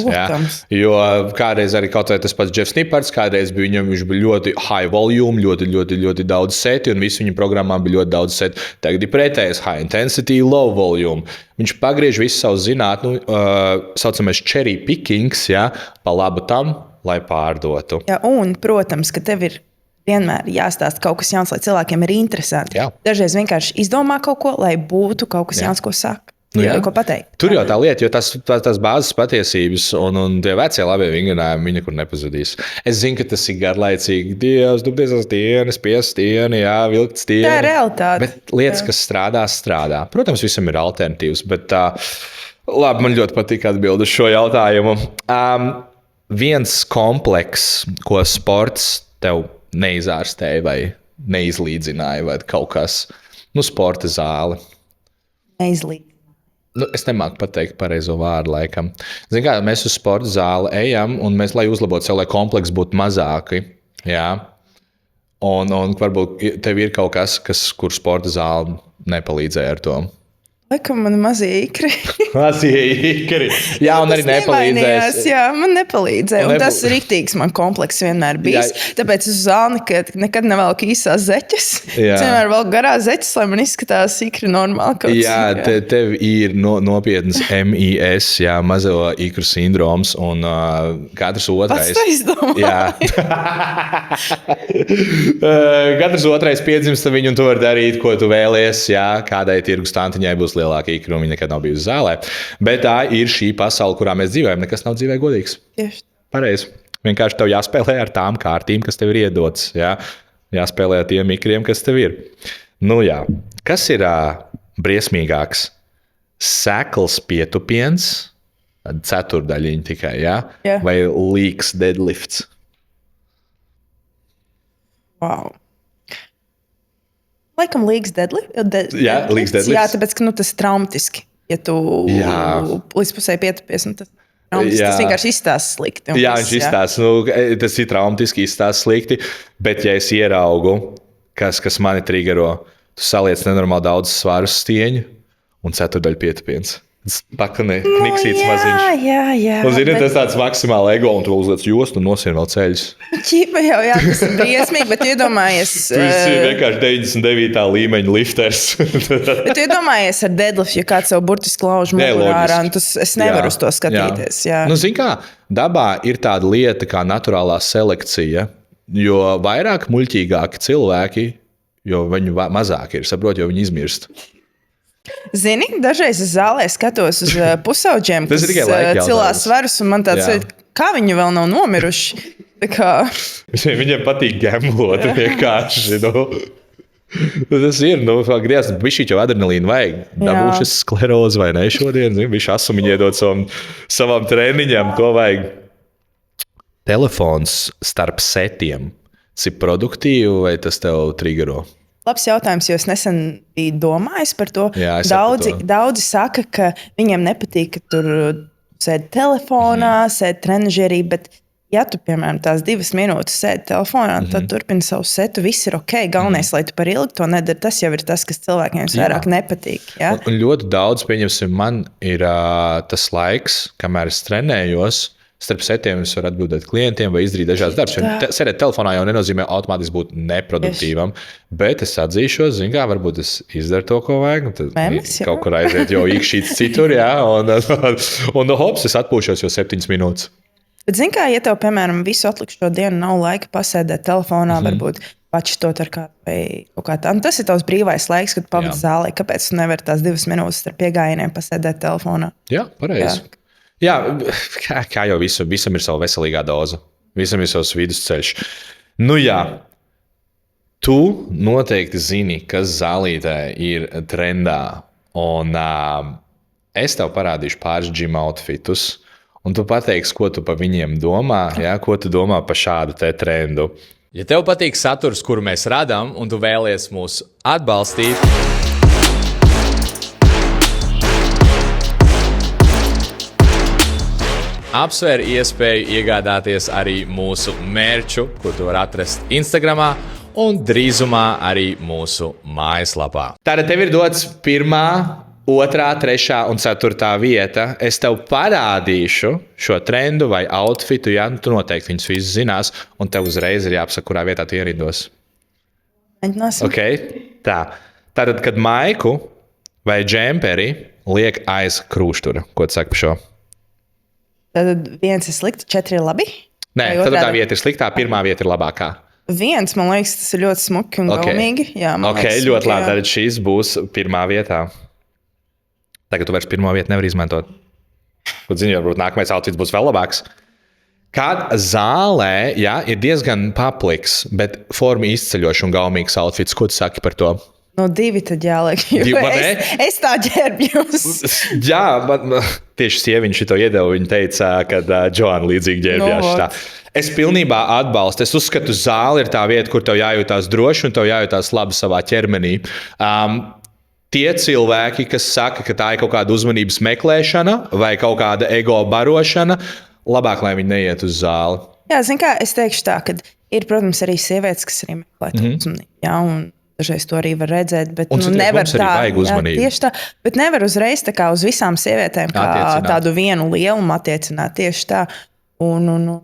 Jo kādreiz arī kaut vai tas pats Jeffs Nippards, kādreiz viņš bija ļoti high volume, ļoti daudz seti, un visu viņa programmām bija ļoti daudz seti. Tagad ir pretējais high intensity, low volume. Viņš pagriež visu savu zinātnu, saucamais cherry pickings, pa labu tam, lai pārdotu. Un, protams, ka tev ir vienmēr jāstāsta kaut kas jauns, lai cilvēkiem ir interesanti. Dažreiz vienkārši izdomā kaut ko, lai būtu kaut kas jauns, ko saka. Ko pateikt. Tur jau tā lieta, jo tas bāzes patiesības un tie vecie labie vingrinājumi, viņi nekur nepazudīs. Es zinu, ka tas ir garlaicīgi. Dievs, dubdiesas dienas, piestieni, vilkts dieni. Tā ir realitāte. Bet lietas, kas strādā. Protams, visam ir alternatīvas, bet labi, man ļoti patīk atbild uz šo jautājumu. Viens kompleks, ko sports tev neizārstēja vai neizlīdzināja vai kaut kas. Sporta zāle. Neizlīdzināja. Es nemāku pateikt pareizo vārdu laikam. Zini kā, mēs uz sporta zāli ejam un mēs, lai uzlabotu sev, lai kompleks būtu mazāki. Un varbūt tev ir kaut kas, kur sporta zāle nepalīdzēja ar to. Laikam man mazie ikri. Mazie ikri. Jā, un arī nepalīdzēs. Jā, man nepalīdzēja. Un tas ir riktīgs man kompleks vienmēr bijis. Tāpēc uz zāli nekad nevelku īsās zeķes. Es vienmēr velku garās zeķes, lai man izskatās ikri normāli. Tev ir nopietnas MIS, mazo ikru sindroms, un katrs otrais. Pats to izdomā. Katrs otrais piedzimst viņu, un tu vari darīt, ko tu vēlies. Kādai tirgus tantiņai būs lielāka ikra, un viņa nekad nav bijusi zālē. Bet tā ir šī pasaule, kurā mēs dzīvojam. Nekas nav dzīvē godīgs. Tieši. Pareizi. Vienkārši tev jāspēlē ar tām kārtīm, kas tev ir iedotas. Jāspēlē ar tiem ikriem, kas tev ir. Kas ir briesmīgāks? Sekls pietupiens, ceturdaļiņa tikai, vai līks deadlifts? Wow. Laikam līgs deadlifts. Līgs deadlifts. Jā, tāpēc, ka tas ir traumatiski. Ja tu līdz pusē pietupies, tas vienkārši izstāsta slikti. Viņš izstāsta. Tas ir traumatiski, izstāsta slikti. Bet, ja es ieraugu, kas mani trigero, tu saliec nenormāli daudz svaru stieņu un ceturdaļu pietupiens. Kniksīts maziņš. Jā. Un zini, tas tāds maksimāli ego, un tu uzliec jostu un nosien vēl ceļus. Ķipa jau, tas ir briesmīgi, bet iedomājies... Tu esi vienkārši 99. līmeņa lifters. Bet iedomājies ar deadlift, ja kāds savu burtiski lauž mugurā ārā, un es nevaru uz to skatīties. Zini kā, dabā ir tāda lieta kā naturālā selekcija, jo vairāk muļķīgāki cilvēki, jo viņi mazāk ir, saprot, jo viņi izmirst. Zini, dažreiz es zālē skatos uz pusauģiem, kas cilā svarus, un man tāds, kā viņi vēl nav nomiruši. Tā kā Viņiem patīk gamblot vienkārši. Tas ir, griezās, bišķīt jau adrenalīnu vajag. Dabūšas sklerozi vai ne šodien, bišķi asumiņi iedot savam treniņam, ko vajag. Telefons starp setiem. Cik produktīvi vai tas tev triggero? labs jautājums, jo es nesen biju domājis par to. Jā, Daudzi saka, ka viņiem nepatīk, ka tur sēdi telefonā, sēdi trenižierī, bet ja tu, piemēram, tās 2 minūtes sēdi telefonā, tad turpini savu setu, viss ir ok. Galvenais, lai tu par ilgi to nedari, tas jau ir tas, kas cilvēkiem vairāk nepatīk. Ja? Un ļoti daudz, pieņemsim, man ir tas laiks, kamēr es trenējos, starp setiem es varu atbildēt klientiem vai izdarīt dažādas darbus. Sēdēt telefonā jau nenozīmē automātiski būt neproduktīvam, bet es atzīšos, varbūt es izdaru to, ko vajag. Tad kaut kur aiziet jau īkšķīts citur, un hops, es atpūšos jau 7 minūtes. Bet, zini, kā, ja tev, piemēram, visu atlikušo dienu nav laika pasēdēt telefonā, varbūt pačtot ar kādu vai kaut kā tādu. Tas ir tavs brīvais laiks, kad pavadi zālē. Kāpēc tu nevari tās 2 minūtes ar piegājieniem pasēdēt telefonā? Jā, pareizi. Jā, kā jau visam ir sava veselīgā doza. Visam ir savs vidusceļš. Nu jā, tu noteikti zini, kas zālītē ir trendā. Un es tev parādīšu pāris gym outfitus. Un tu pateiksi, ko tu par viņiem domā, ko tu domā par šādu te trendu. Ja tev patīk saturs, kuru mēs radām, un tu vēlies mūs atbalstīt, apsver iespēju iegādāties arī mūsu merču, ko tu vari atrast Instagramā, un drīzumā arī mūsu mājaslapā. Tātad tev ir dots 1., 2., 3. un 4. vieta. Es tev parādīšu šo trendu vai outfitu, tu noteikti viņus visus zinās, un tev uzreiz ir jāapsaka, kurā vietā tu ierindos. Okay? Tā. Tātad, kad maiku vai džemperi liek aiz krūštura, ko tu saki par šo? Tad 1 ir slikti, 4 ir labi? Nē, tad tā vieta ir sliktā, 1. vieta ir labākā. 1, man liekas, tas ir ļoti smuki un gaumīgi. Jā, liekas, ļoti labi. Tad šīs būs 1. vietā. Tagad tu vairs 1. vietu nevar izmantot. Kur zini, varbūt nākamais outfits būs vēl labāks. Kad zālē ir diezgan papliks, bet forma izceļoša un gaumīgs outfits, ko tu saki par to? No 2 tad jāliek, jo es tā ģērbjos. Jā, man tieši sieviņš to iedeva. Viņa teica, ka Joana līdzīgi ģērbjās. Es pilnībā atbalstu. Es uzskatu, zāle ir tā vieta, kur tev jājūtās droši un tev jājūtās labi savā ķermenī. Tie cilvēki, kas saka, ka tā ir kaut kāda uzmanības meklēšana vai kaut kāda ego barošana, labāk, lai viņi neiet uz zāli. Jā, zini kā, es teikšu tā, ka ir, protams, arī sievietes, kas arī meklē uzmanību. Jā, un dažreiz to arī var redzēt, bet nevar tā. Tieši tā, bet nevar uzreiz tā kā uz visām sievietēm kā tādu vienu lielumu attiecināt. Tieši tā. Un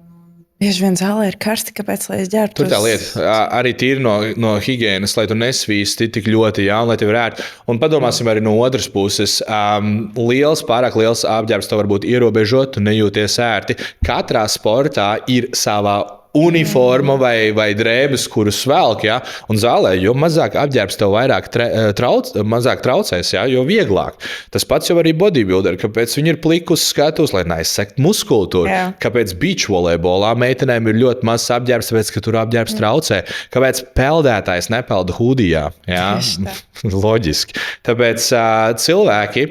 bieži vien zālē ir karsti, kāpēc lai es ģērbtos? Tur tā lieta, arī tīri no higienas, lai tu nesvīsti tik ļoti, un lai tev ir ērti. Un padomāsim arī no otras puses, pārāk liels apģērbs tev varbūt ierobežot, tu nejūties ērti. Katrā sportā ir savā uniforma vai drēbes, kurus velk, un zālē, jo mazāk apģērbs tev mazāk traucēs, jo vieglāk. Tas pats jau arī bodybuilderi, kāpēc viņi ir plikus skatus, lai neizsekt muskultūru. Kāpēc beach volejbolā meitenēm ir ļoti mazs apģērbs, tāpēc, ka tur apģērbs traucē. Kāpēc peldētājs nepelda hudijā? Loģiski. Tāpēc cilvēki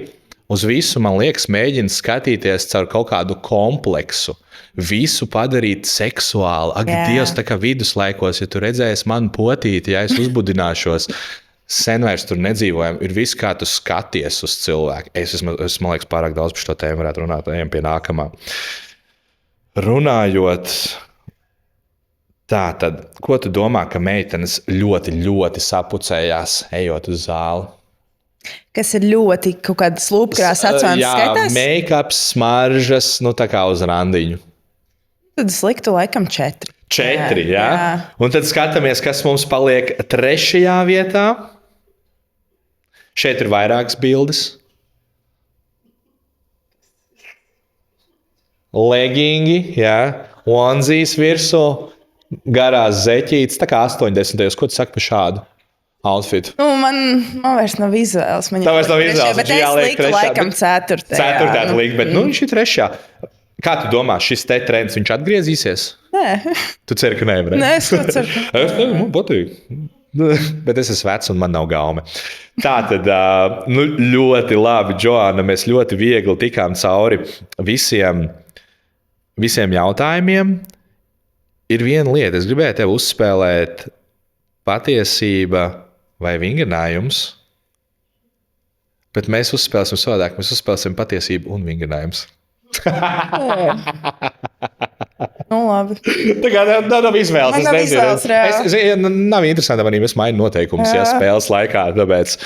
uz visu, man liekas, mēģina skatīties caur kaut kādu kompleksu. Visu padarīt seksuāli. Ak, Dievs, tā kā viduslaikos, ja tu redzēsi manu potīti, es uzbudināšos. Sen vairs tur nedzīvojam. Ir viss, kā tu skaties uz cilvēku. Es man liekas, pārāk daudz par šo tēmu varētu runāt. Ejam pie nākamā. Runājot, tā tad, ko tu domā, ka meitenes ļoti, ļoti sapucējās, ejot uz zāli? Kas ir ļoti kaut kāda slūpkrās atsvērums skaitās? Jā, make-ups, smaržas, tā kā uz randiņu. Tad es liktu laikam 4. 4, jā. Un tad skatāmies, kas mums paliek 3. vietā. Šeit ir vairākas bildes. Legingi, onzijas virsū, garās zeķītes, tā kā 80. Ko tu saki par šādu outfitu? Man vairs nav izvēles. Tā vairs nav izvēles. Bet es liktu laikam 4. 4. likt, bet viņš ir 3. Kā tu domā, šis te trends, viņš atgriezīsies? Nē, Tu ceri, ka nevar. Nē, es to ceru. Es tev, man patīk. Bet es esmu vecs un man nav gaume. Tā tad ļoti labi, Joanna. Mēs ļoti viegli tikām cauri visiem jautājumiem. Ir viena lieta, es gribēju tev uzspēlēt patiesība vai vingrinājums. Bet mēs uzspēlēsim savādāk. Mēs uzspēlēsim patiesību un vingrinājums. Nu, labi. Tā kā nav izvēles. Man nav izvēles, reāli. Nav interesanti, vai es mainu noteikumus, ja spēles laikā. Tāpēc.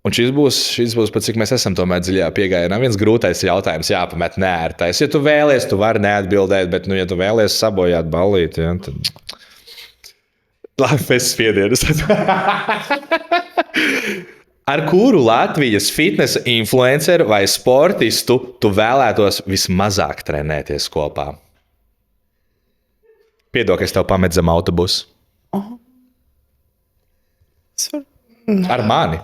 Un šis būs pat cik mēs esam tomēr dziļā piegājienā. Viens grūtais jautājums jāpamet neērtais. Ja tu vēlies, tu vari neatbildēt, bet, ja tu vēlies sabojāt ballīti, ja, tad... Labi, pēc spiedienas. Ar kuru Latvijas fitnesa influenceru vai sportistu tu vēlētos vismazāk trenēties kopā? Piedod, ka es tev pametu zem autobusu. Ar mani?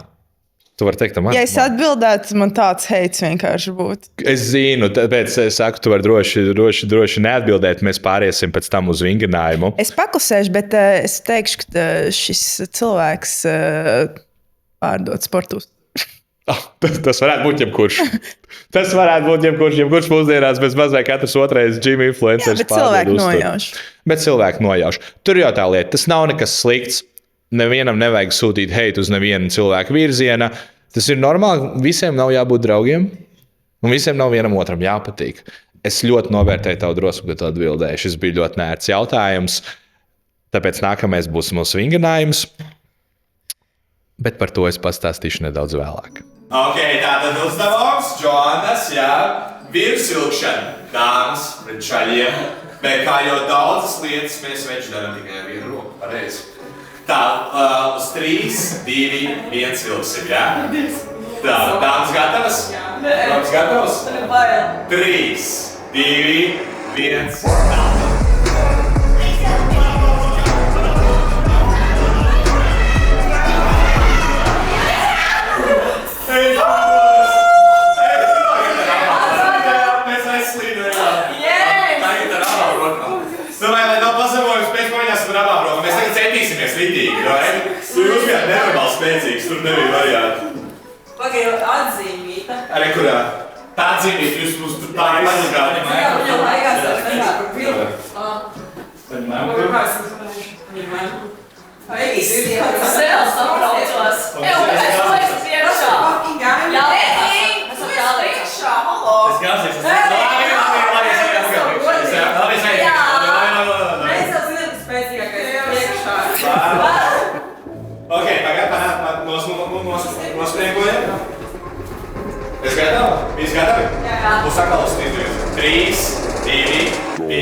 Tu vari teikt, man. Ja es atbildētu, man tāds heits vienkārši būtu. Es zinu, tāpēc es saku, tu vari droši neatbildēt. Mēs pāriesim pēc tam uz vingrinājumu. Es paklusēšu, bet es teikšu, ka šis cilvēks pārdod sportus. Tas varētu būt jebkurš. Tas varētu būt jebkurš mūsdienās, bez mazliet katrs otrais gym influenceris. Jā, bet cilvēki nojauš. Bet cilvēki nojauš. Tur jau tā lieta, tas nav nekas slikts. Nevienam nevajag sūtīt heitu uz nevienu cilvēku virziena. Tas ir normāli. Visiem nav jābūt draugiem. Un visiem nav vienam otram jāpatīk. Es ļoti novērtēju tavu drosmi, ka tu atbildēji. Šis bija ļoti nērts jautājums. Tāpēc nākamais būs mūsu vingrinājums. Bet par to es pastāstīšu nedaudz vēlāk. Ok, tātad uzdevums, Joannas, jā, virsilkšana, dāmas pret čaļiem. Bet kā jau daudzas lietas mēs veči darām tikai ar vienu roku, pareizi. Tā, uz 3, 2, 1 vilksim, jā? Tā, dāmas gatavas? Rokas gatavas? 3, 2, 1, tā. Jūs bijāt nenormāli spēcīgs, tur nebija varianti. Pagaidām atzīmīta. Arī kurā? Tā atzīmīta, jūs mums tur tā ir mazagāti. Jā, viņam laikās ar viņu. Pagaidām kāds viņam. Pagaidām. Tas reāli sapraucās. Es liekas priekšā. Jā, esam jā priekšā. Halo. Es gāzies. Mēs jau zinām, ka spēcīgākais priekšā. Ok, tagad nospriegojam. Es gatavu? Viss gatavi? Jā. Būs atkal uz 3, 2, 1.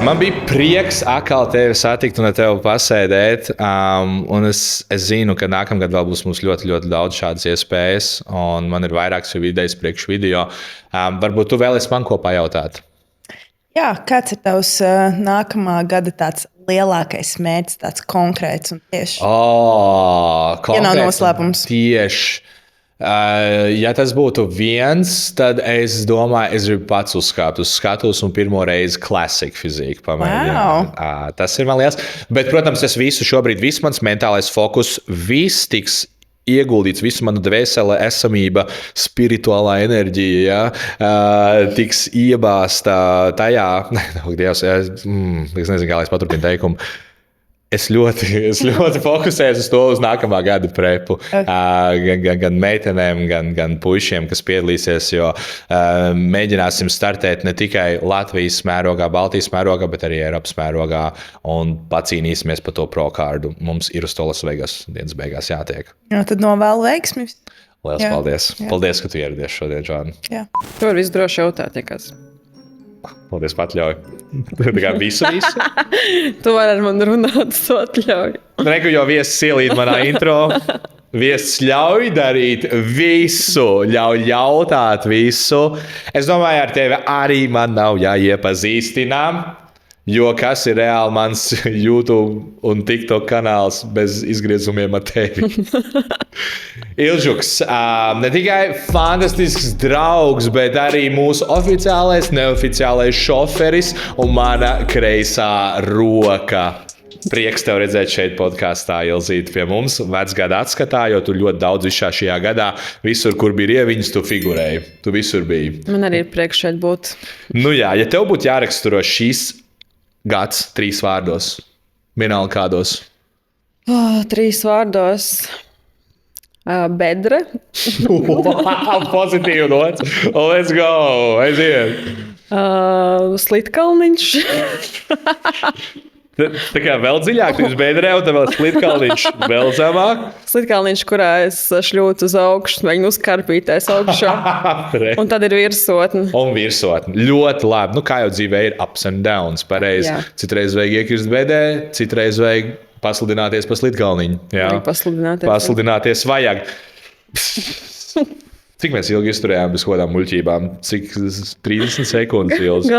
Man bija prieks atkal tevi satikt un ar tevi pasēdēt. Un es zinu, ka nākamgad vēl būs mums ļoti, ļoti daudz šādas iespējas. Un man ir vairākas idejas priekš video. Varbūt tu vēlies man ko pajautāt? Jā, kāds ir tavs nākamā gada tāds lielākais mērķis, tāds konkrēts un tieši? Ja nav noslēpums. Tieši. Ja tas būtu viens, tad es domāju, es gribu pats uzkāpt uz skatuves un pirmo reizi klasika fiziku pamēģināt. Wow. Tas ir man liels. Bet, protams, es viss mans mentālais fokus, viss tiks ieguldīts, visu manu dvēsele, esamība, spirituālā enerģija, tiks iebāzta tajā. Dievs, es nezinu, kā lai es paturpinu teikumu. Es ļoti fokusēju uz to uz nākamā gada prepu. Gan meitenēm, gan puišiem, kas piedalīsies. Jo mēģināsim startēt ne tikai Latvijas mērogā, Baltijas mērogā, bet arī Eiropas mērogā. Un pacīnīsimies par to prokārdu. Mums ir uz to Las Vegas dienas beigās jātiek. Jā, tad novēlu veiksmi. Lielas paldies. Jā. Paldies, ka tu ieradies šodien, Joanna. Tu vari visu droši jautāt, kas. Paldies, atļauju. Tā kā visu. Tu vari ar mani runāt, tu atļauj. Reku jau viesis ielīd manā intro. Viesis ļauj darīt visu, ļauj jautāt visu. Es domāju, ar tevi arī man nav jāiepazīstina, jo kas ir reāli mans YouTube un TikTok kanāls bez izgriezumiem ar tevi. Ilžuks, ne tikai fantastisks draugs, bet arī mūsu oficiālais, neoficiālais šoferis un mana kreisā roka. Prieks tev redzēt šeit podkāstā, Ilzīte, pie mums vecgada atskatā, jo tu ļoti daudz visā šajā gadā, visur, kur bija rieviņas, tu figurēji. Tu visur biji. Man arī ir prieks šeit būt. Nu jā, ja tev būtu jāraksturo šīs gads 3 vārdos, vienalga kādos. 3 vārdos. Bedre. Pozitīvi nots. Let's go! Aiziet! Slitkalniņš. Tā kā vēl dziļāk, tu esi bedrē, un tad vēl slitkalniņš vēl zemāk. Slitkalniņš, kurā es šļūtu uz augšu, mēģinu uzkarpīties augšā. Un tad ir virsotne. Un virsotne. Ļoti labi. Nu, kā jau dzīvē ir ups and downs. Pareizi. Jā. Citreiz vajag iekrist bedē, citreiz vajag paslidināties pa slitkalniņu. Jā. Paslidināties vajag. Cik mēs ilgi izturējām bez kodām muļķībām? Cik 30 sekundes ilgi?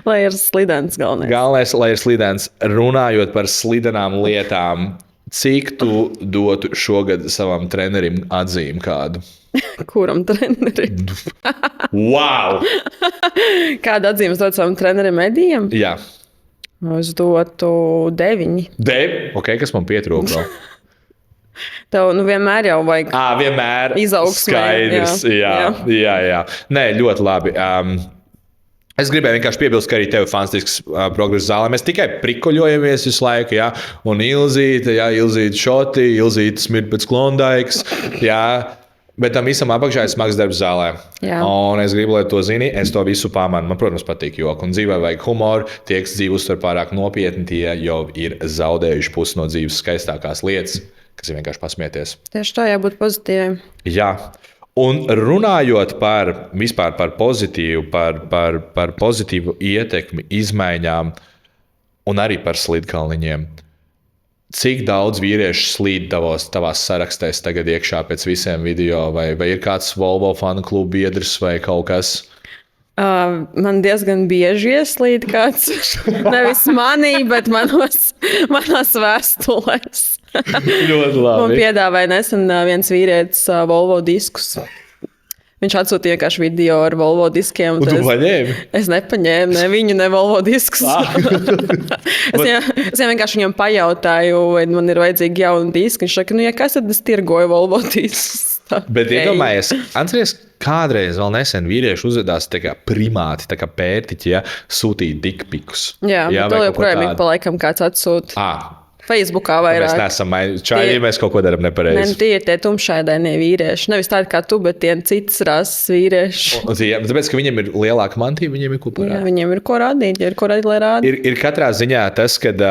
Lai ir slidens galvenais. Galvenais, lai ir slidens. Runājot par slidenām lietām, cik tu dotu šogad savam trenerim atzīmi kādu? Kuram trenerim? Wow! Kādu atzīmes dot savam trenerim Edijam? Jā. Es dotu 9. 9? Ok, kas man pietrūka? Tev vienmēr jau vajag vienmēr izaugsmē. Skaidrs. Jā. Nē, ļoti labi. Es gribēju vienkārši piebilst, ka arī tev ir fantastisks progress zālē. Mēs tikai prikoļojamies visu laiku, jā. Un Ilzīte šoti, Ilzīte smird pēc klondaiks, jā. Bet tam visam apakšā ir smags darbs zālē. Jā. Un es gribu, lai to zini, es to visu pamanu. Man, protams, patīk joki. Un dzīvē vajag humoru. Tie, kas dzīvi uztver pārāk nopietni, tie jau ir zaudējuši pusi no dzīves skaistākās lietas, kas ir vienkārši pasmieties. Tieši tā jābūt pozitīvai. Jā. Un runājot vispār par pozitīvu, par pozitīvu ietekmi, izmaiņām un arī par slidkalniņiem. Cik daudz vīriešu slīd tavās sarakstēs tagad iekšā pēc visiem video? Vai ir kāds Volvo fanu klubu biedrs vai kaut kas? Man diezgan bieži ieslīd kāds, nevis manī, bet manās vēstulēs. Ļoti labi. Man piedāvāja nesen viens vīrietis Volvo diskus. Viņš atsūtīja vienkārši video ar Volvo diskiem. Un tu paņēmi? Es nepaņēmu ne viņu, ne Volvo diskus. Es vienkārši viņam pajautāju, vai man ir vajadzīgi jauni diski. Viņš saka, ja kas tad es tirgoju Volvo diskus? Bet iedomājies, atceries, kādreiz vēl nesen vīrieši uzvedās tā kā primāti, tā kā pērtiķi, ja, sūtīja dikpikus. Jā, bet vēl joprojām ik pa laikam kāds atsūta. Facebookā vairāk. Mēs neesam čaļi, mēs kaut ko darām nepareizi. Tie ir tie tumšaidainie vīrieši. Nevis tādi kā tu, bet tie citas rases vīrieši. Tāpēc, ka viņiem ir lielāka mantība, viņiem ir ko parādīt. Jā, viņiem ir ko rādīt, ir ko rādīt, lai rāda. Ir katrā ziņā tas, kad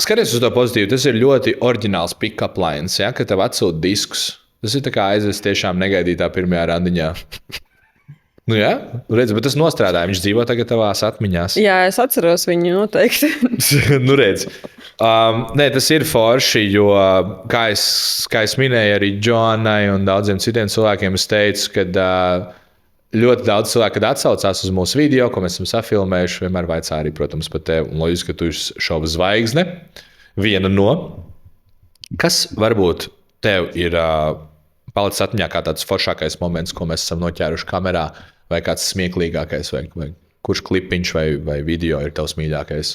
skaties uz to pozitīvu, tas ir ļoti oriģināls pick-up lines, ja, kad tev atsūt diskus. Tas ir tā kā aizvest tiešām negaidītā pirmajā randiņā. Nu jā, redz, bet tas nostrādāja. Viņš dzīvo tagad tavās atmiņās. Jā, es atceros viņu noteikti. Nu redz. Nē, tas ir forši, jo, kā es minēju arī Džonai un daudziem citiem cilvēkiem, es teicu, ka ļoti daudz cilvēku, kad atsaucās uz mūsu video, ko mēs esam safilmējuši, vienmēr vaicā arī, protams, par tevi. Un loģiski, ka tu esi šova zvaigzne, viena no. Kas varbūt tev ir palicis atmiņā kā tāds foršākais moments, ko mēs esam noķēruši kamerā, vai kāds smieklīgākais, vai kurš klipiņš vai video ir tavs mīļākais?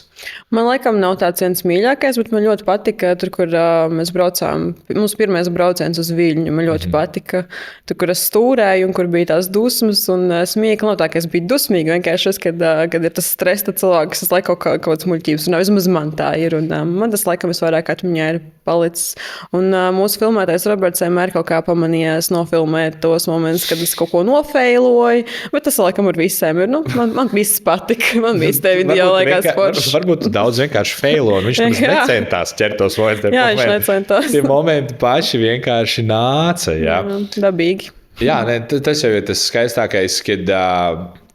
Man laikam nav tāds viens mīļākais, bet man ļoti patika, tur, kur mēs braucām. Mums pirmais brauciens uz Viļņu. Man ļoti patika, tur, kur es stūrēju un kur bija tās dusmas un smiekli. Nav tā, ka es biju dusmīga. Vienkārši es, kad ir tas stress, tad cilvēks, es laiku kaut kāds muļķības. Un vismaz man tā ir. Un man tas laikam visvairāk atmiņā ir palicis. Un mūsu filmētais Roberts vienmēr kaut kā pamanījās nofilmēt tos momentus, kad es kaut ko nofeiloju. Bet tas laikam ar visiem ir. Nu, man viss patika. Man viss te video laikās forši. Varbūt daudz vienkārši feilo, un viņš necentās ķert tos momentus. Jā, viņš necentās. Tie momenti paši vienkārši nāca. Jā. Dabīgi. Jā, tas jau ir tas skaistākais, kad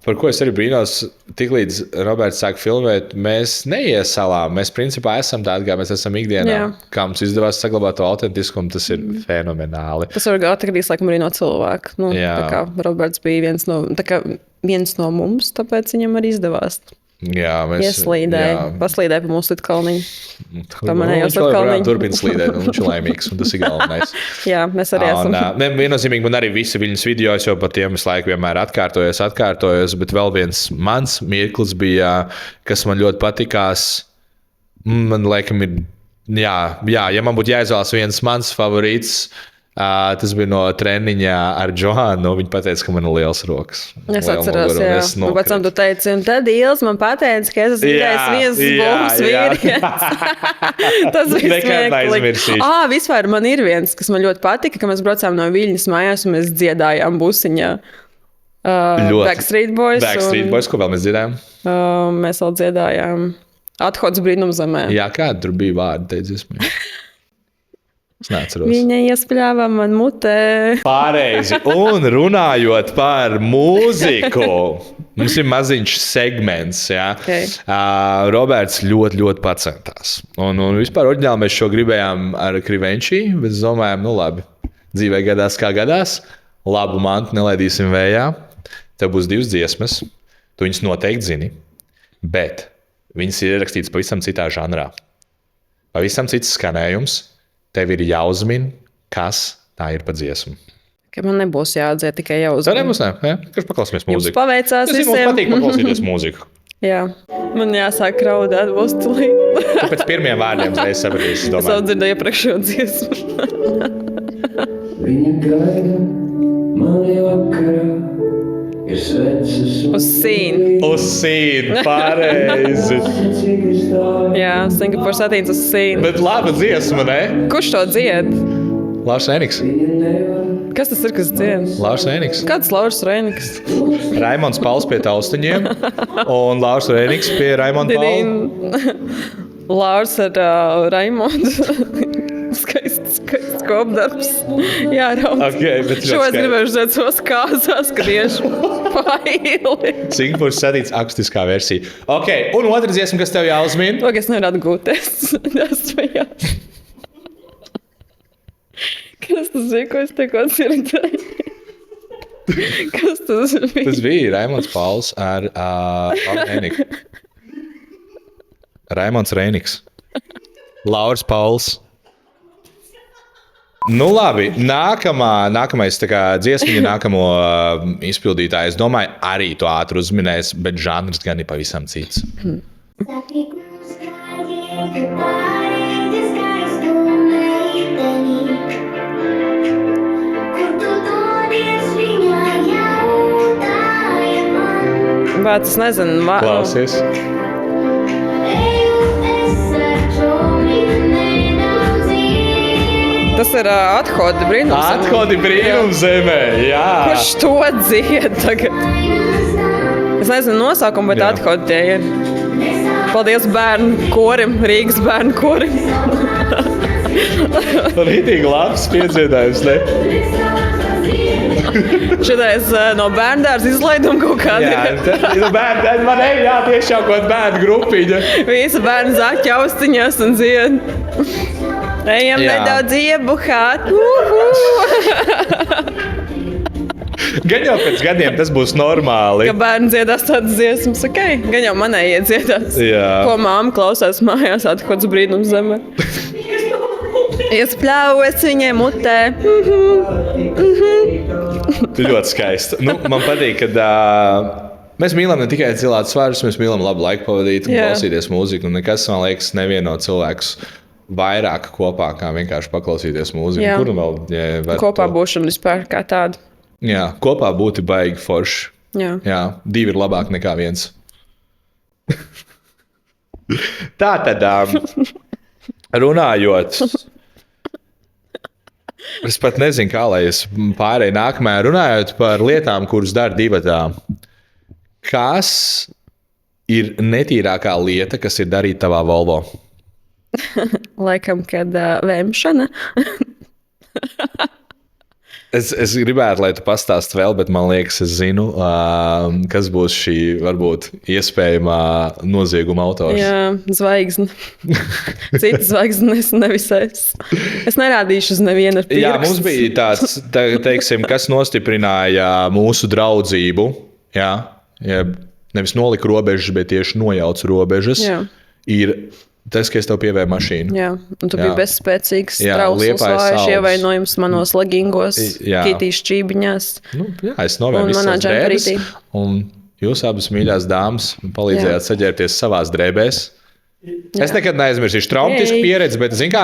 par ko es arī brīnos, tiklīdz Roberts sāk filmēt, mēs neiesalām. Mēs principā esam tādi, kā mēs esam ikdienā. Jā. Kā mums izdevās saglabāt to autentiskumu, tas ir fenomenāli. Tas var atkarīgs laikam arī no cilvēka. Nu, Jā. tā kā Roberts bija viens no mums, tāpēc viņam arī izdevās. Jā, Paslīdēja pa mūsu Litkalniņu. Viņš joprojām turpina slīdēt, un viņš ir laimīgs, un tas ir galvenais. Jā, mēs arī esam. Viennozīmīgi man arī visi viņas video, jo par tiem visu laiku vienmēr atkārtojos, bet vēl viens mans mirklis bija, kas man ļoti patikās. Man laikam ir, ja man būtu jāizvēlas viens mans favorīts, tas bija no treniņa ar Johānu. Viņa teica, ka man ir liels rokas. Es atceros, jā. Un pēc tam tu teici, un tad Ielas man pateica, ka es esmu viens bumbas vīrietis. Tas bija smieklīgi. Vispār man ir viens, kas man ļoti patika, ka mēs braucām no Viļņas mājās un mēs dziedājām busiņā. Backstreet Boys. Backstreet Boys, ko vēl mēs dziedājām? Mēs vēl dziedājām Athods brīnumzemē. Jā, kādi tur bija vārdi, teicis. Es neatceros. Viņa iespļāva man mutē. Pareizi. Un runājot par mūziku, mums ir maziņš segments. Ja? Okay. Roberts ļoti pacentās. Un vispār oriģināli mēs šo gribējām ar Krivenčī, bet domājām, labi, dzīvē gadās kā gadās. Labu mantu nelaidīsim vējā. Tev būs 2 dziesmas. Tu viņas noteikti zini. Bet viņas ir ierakstītas pavisam citā žanrā. Pavisam cits skanējums. Tev ir jāuzmin, kas tā ir pa dziesmu. Ka man nebūs jāatdzied, tikai jāuzmin. Tā nebūs, ne? Kas paklausīsimies mūziku? Jums paveicās visiem. Mums patīk paklausīties mūziku. Jā. Man jāsāk raudāt, būs tulīt. Tu pēc pirmiem vārdiem reiz sapratīsi, es domāju. jau dzirdēju iepriekšējo dziesmu. Viņa gaida mani vakarā, ir sveces un Uz sīnu. Uz sīnu, pareizi. Jā, Singapore satīns uz sīnu. Bet laba dziesma, ne? Kurš to dzied? Lārs Rēniks. Kas tas ir, kas dzied? Lārs Rēniks. Kāds Lauris Rēniks? Raimonds Pauls pie taustiņiem un Lārs Rēniks pie Raimonda Paula. Lauris ar Raimondu. Skaists kopdarbs. Jā, raud. Okay, bet Šo es gribēju redzēt savas kāzās, kad iešu paili. Singapūras satīts akustiskā versija. Ok, un otra dziesma, kas tev jāuzmin? Lūk, es nevaru atgūties. Tas bija. Kas tas bija, ko es tikko dzirdēju? Kas tas bija? Tas bija Raimonds Pauls ar Rēniku. Raimonds Rēniks. Lauris Pauls. Nu labi, nākamais dziesmiņa, nākamo izpildītāju, es domāju, arī to ātri uzminēs, bet žanrs gan ir pavisam cits. Bet es nezinu, Klausies. Tas ir Athodi brīnumzemē. Athodi brīnumzemē, jā. Kurš to dzied tagad? Es nezinu nosaukumu, bet Athodi tie ir. Paldies bērnu korim, Rīgas bērnu korim. Rītīgi labs piedziedājums, ne? Šitais no bērndārs izlaidumu kaut kādā. Jā, man tieši jau kaut bērnu grupiņa. Visi bērni zaķi austiņās un dzied. Ejam nedaudz iebuhāt. Gan jau pēc gadiem tas būs normāli. Ka bērni dziedās tādas dziesmas, ok? Gan jau manējie dziedās. Jā. Ko māma klausās mājās, Athods brīnumzemē. Iespļāvos viņai mutē. Tu ļoti skaisti. Man patīk, ka mēs mīlam ne tikai cilāt svarus, mēs mīlam labu laiku pavadīt un klausīties mūziku. Un nekas, man liekas, nevieno cilvēkus vairāk kopā, kā vienkārši paklausīties mūziku. Jā. Kur vēl Kopā būšana vispār kā tāda. Jā, kopā būtu baigi forši. Jā. 2 ir labāk nekā 1. Tā tad, runājot, es pat nezinu, kā lai es pārēju nākamajā, runājot par lietām, kuras dara divatā. Kas ir netīrākā lieta, kas ir darīta tavā Volvo? Laikam, kad vēmšana. Es gribētu, lai tu pastāstītu vēl, bet man liekas, es zinu, kas būs šī varbūt iespējamā nozieguma autors. Jā, zvaigzne. Cita zvaigzne, nevis es. Es nerādīšu uz nevienu ar pirkstu. Jā, mums bija tāds, teiksim, kas nostiprināja mūsu draudzību. Jā, nevis nolika robežas, bet tieši nojauca robežas. Jā. Ir tas, ka es tev pievēju mašīnu. Jā, un tu biji bezspēcīgs, Jā, trausls, Liepājas vājš, saules. ievainojums manos legingos, Jā. kitīs čībiņās. Nu, jā, es novēju Un manā visas drēbes. džemperītī. Un jūs abas mīļās dāmas palīdzējāt saģērbties savās drēbēs. Es nekad neaizmirsīšu traumatisku pieredzi, bet, zini kā,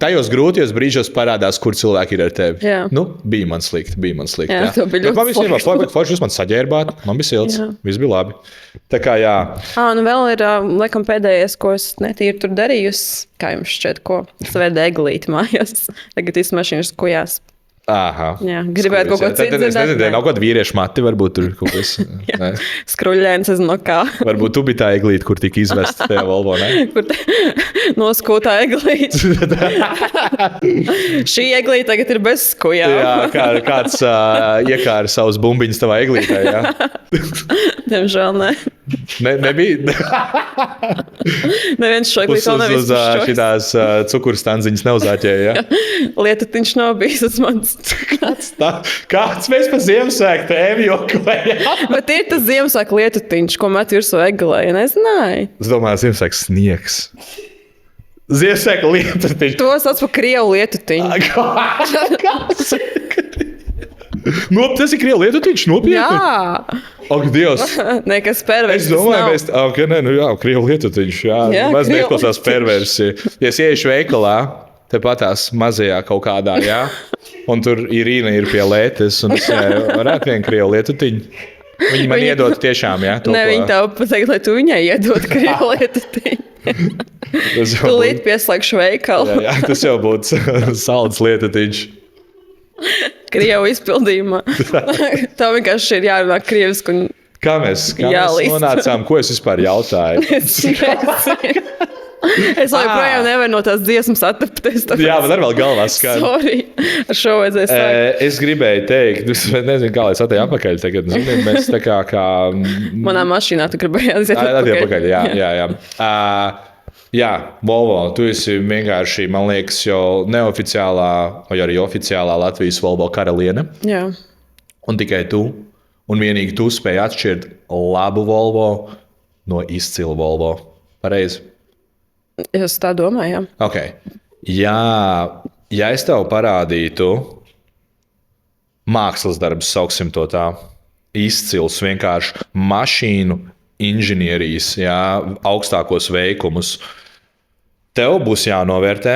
tajos grūtajos brīžos parādās, kur cilvēki ir ar tevi. Jā. Nu, bija man slikti. Jā, tev bija Bet man ļoti vispār forši, jūs man saģērbāt, man bija silts, Jā. viss bija labi. Tā kā jā, Nu vēl ir, laikam, pēdējais, ko es netīri tur darījusi. Kā jums šķiet, ko? Es vēdu eglīti mājās. Tagad izmašīnas kujās. aha. Jā, gribētu kaut ko Tad citu es nezinu, dzirdēt? nav kaut kāda vīrieša mati, varbūt tur kaut kas. Ne? Skruļļēns, es no kā. Varbūt tu biji tā eglīte, kur tika izvesta tajā Volvo, ne? Kur noskūtā eglīte. Šī eglīte tagad ir bez skujām. Jā, kāds iekāra savus bumbiņus tavā eglītē, jā. Diemžēl ne. Nebija. Neviens šo eglīti vēl nav Uz izpušķojis. šitās cukurstanziņas neuzāķēja, jā. Lietutiņš nav bijis uz manis. Kāds mēs pa Ziemassvētku tēmu joklējām? Bet ir tas Ziemassvētku lietutiņš, ko met virsū eglē. Nezināju. Es domāju, Ziemassvētku sniegs. Ziemassvētku lietutiņš. To sauc par krievu lietutiņu. Kāds? Tas ir krievu lietutiņš, nopietni? Jā, Ak, Dievs! nekas perverss. Es domāju, mēs okay, krievu lietutiņš, jā. Jā, Maz krievu neklausās perversi. Ja es iešu veikalā, tepatās mazajā kaut kādā, jā, un tur Irīna ir pie lētes, un es varētu vien krievu lietutiņu. Viņi man iedod tiešām, jā. Ne, viņi tev pateikt, lai tu viņai iedod krievu lietutiņu. Tu līdz pieslēgšu veikalu. Jā, tas jau būtu salds lietutiņš. Krievu izpildījumā. Tev vienkārši ir jārunā krieviski. Kā mēs Jālīst. nonācām, ko es vispār jautāju? Es joprojām nevaru no tās dziesmas atpūsties. Jā, man arī vēl galvā skan. Sorry, ar šo vajadzēja sākt. Es gribēju teikt, es nezinu, kā lai es atēju apakaļ tagad. Zini, mēs tā kā Manā mašīnā tu gribēji aiziet atpakaļ. Jā. Jā, Volvo, tu esi vienkārši, man liekas, jau neoficiālā, vai arī oficiālā Latvijas Volvo karaliene. Jā. Un tikai tu, un vienīgi tu spēj atšķirt labu Volvo no izcilu Volvo. Pareizi? Es tā domāju, jā. Okay. Ja es tev parādītu mākslas darbus, sauksim to tā, izcils vienkārši mašīnu inženierijas, jā, augstākos veikumus, tev būs jānovērtē.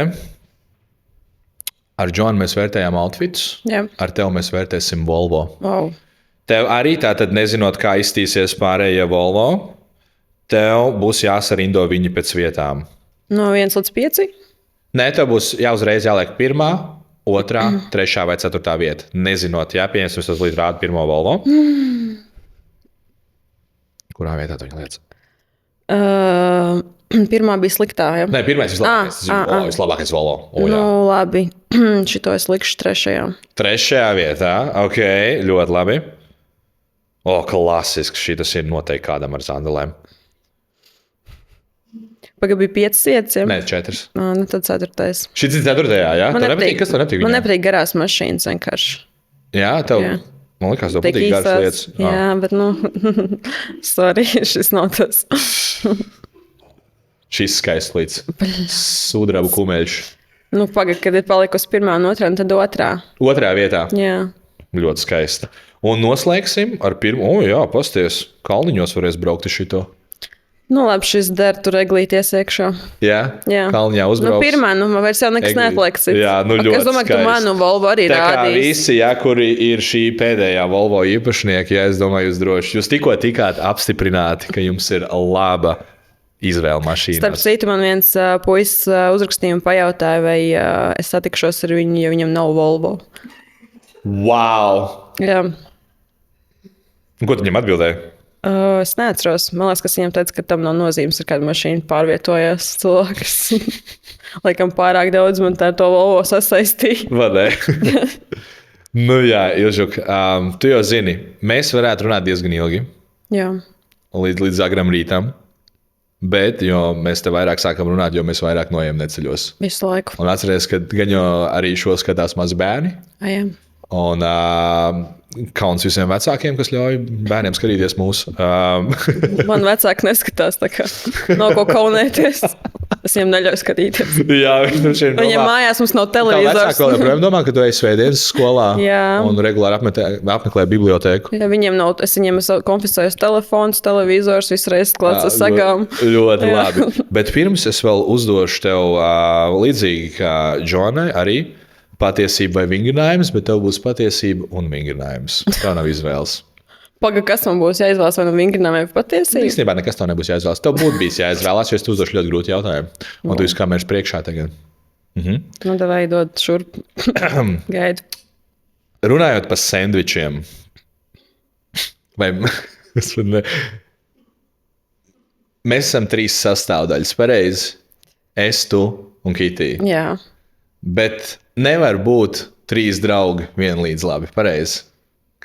Ar Džonu mēs vērtējām outfits, Jā. ar tevi mēs vērtēsim Volvo. Wow. Tev arī tātad, nezinot, kā iztīsies pārējie Volvo, tev būs jāsarindo viņi pēc vietām. No 1 līdz 5? Nē, tev būs jāuzreiz jāliek 1, 2, 3 vai 4 vieta. Nezinot, pieņemsim, es līdz rādu pirmo Volvo. Kurā vietā tu viņu lietas? Pirmā bija sliktā, jā. Nē, pirmais ir vislabākais Volvo. Nu, labi. Šito es likšu 3. 3. vietā, ok, ļoti labi. Klasisks, šitas ir noteikti kādam ar zandelēm. Pagaid bija 5 vietas, jā? Nē, 4. Nu, tad 4. Šis ir 4. jā? Man Tev nepatīk, kas tev nepatīk? Man viņā? nepatīk garās mašīnas vienkārši. Jā, tev, Jā. man liekas, tev Tik patīk garas īsās. lietas. Jā, bet, nu, sorry, šis nav tas. Šis skaists līdz sudrabu kumeļš. Nu, pagaid, kad ir palikusi 1 un 2, tad 2. 2. vietā. Jā. Ļoti skaista. Un noslēgsim ar pirmo. Jā, pasties, kalniņos varēs braukt uz šito. Nu, labi, šis der tur eglīties iekšā. Jā, Jā. Kalniņā Nu, uzbrauks. pirmā, nu, vairs jau nekas Eglīte. neatliks. Jā, nu, ļoti Es domāju, ka tu skaisti. manu Volvo arī Tā kā rādīsi. visi, kuri ir šī pēdējā Volvo īpašnieki, es domāju, jūs droši. Jūs tikko tikāt apstiprināti, ka jums ir laba izvēle Starp mašīnā. citu, man viens puisis uzrakstīja un pajautāja, vai es satikšos ar viņu, ja viņam nav Volvo. Wow! Jā. Un ko tu viņam atbildēji? Es neatceros. Man liekas, ka viņam teica, ka tam nav nozīmes, ar kādu mašīnu pārvietojās cilvēks. Laikam pārāk daudz man tā ar to Volvo sasaistīja. Vai ne? Nu jā, Ilžuk, tu jau zini, mēs varētu runāt diezgan ilgi, Jā. līdz agram rītam. Bet, jo mēs te vairāk sākam runāt, jo mēs vairāk noejam neceļos. Visu laiku. Un atceries, ka gan jau arī šo skatās mazi bērni. Jā. Un kauns visiem vecākiem, kas ļauj bērniem skatīties mūsu. Man vecāki neskatās, tā kā nav ko kaunēties. Es viņiem neļauju skatīties. Jā, Viņiem mājās mums nav Tā televizors. vecāki vēl joprojām domā, ka tu esi svētdienas skolā Jā. un regulāri apmeklē bibliotēku. Ja viņiem nav, es viņiem konfiscēju telefons, televizors, visu reizi klāts ar sagām. Ļoti Jā. labi. Bet pirms es vēl uzdošu tev līdzīgi kā Džonai arī patiesība vai vingrinājums, bet tev būs patiesība un vingrinājums. Tev nav izvēles. Paga, kas man būs jāizvēlas, vai nu vingrinājumi vai patiesība? Īstenībā nekas tev nebūs jāizvēlas. Tev būtu bijis jāizvēlas, jo es tev uzdošu ļoti grūti jautājumu. Un tu esi kameras priekšā tagad. Nu, davai dod šurp. Gaidu. Runājot par sendvičiem. Vai mēs esam 3 sastāvdaļas, pareizi? Es, tu un Kitija. Jā. Bet nevar būt 3 draugi vienlīdz labi, pareizi.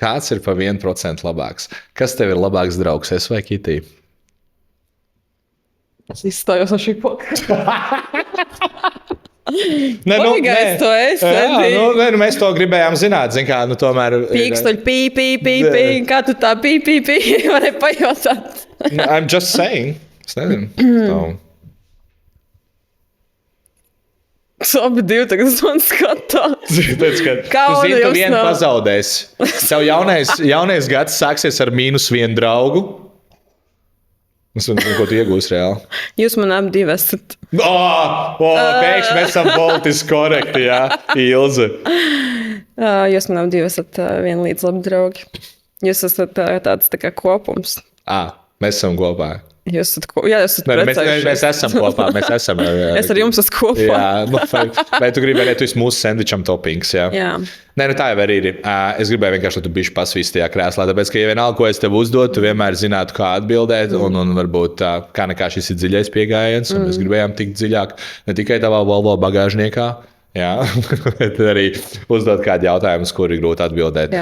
Kāds ir pa 1% labāks? Kas tev ir labāks draugs, es vai Kitija? Es izstājos no šī podkāsta. Nē, Paigais to es, Edi. Mēs to gribējām zināt. Zin kā, tomēr Pīkstoļ, pī. Kā tu tā pī, varēja pajautāt? I'm just saying. Es nezinu. So. Abi divi tagad man skatās. Tāpēc, ka Kauna tu zini, tu jums vienu nav. pazaudēsi. Tev jaunais gads sāksies ar -1 draugu. Es nezinu, ko tu iegūsi reāli. Jūs man abi divi esat. Pēkšņi mēs esam politiski korekti, jā, Ilze. Jūs man abi divi esat vienlīdz labi draugi. Jūs esat tāds tā kā kopums. Mēs esam kopā. Jūs esat, jūs esat Mēs esam kopā. Mēs esam, Es ar jums esmu kopā. Jā, vai tu gribēji, lai tu esi mūsu sandvičam topings? Jā. Jā. Nē, tā jau arī ir. Es gribēju vienkārši, lai tu bišķi pasvīst tajā krēslā. Tāpēc, ka, ja vienalga, ko es tev uzdotu, tu vienmēr zinātu, kā atbildēt. Un varbūt kā nekā šis ir dziļais pieejams. Mēs gribējām tikt dziļāk ne tikai tavā Volvo bagāžniekā. Jā, bet arī uzdot kādu jautājumu, uz kuru ir grūti atbildēt.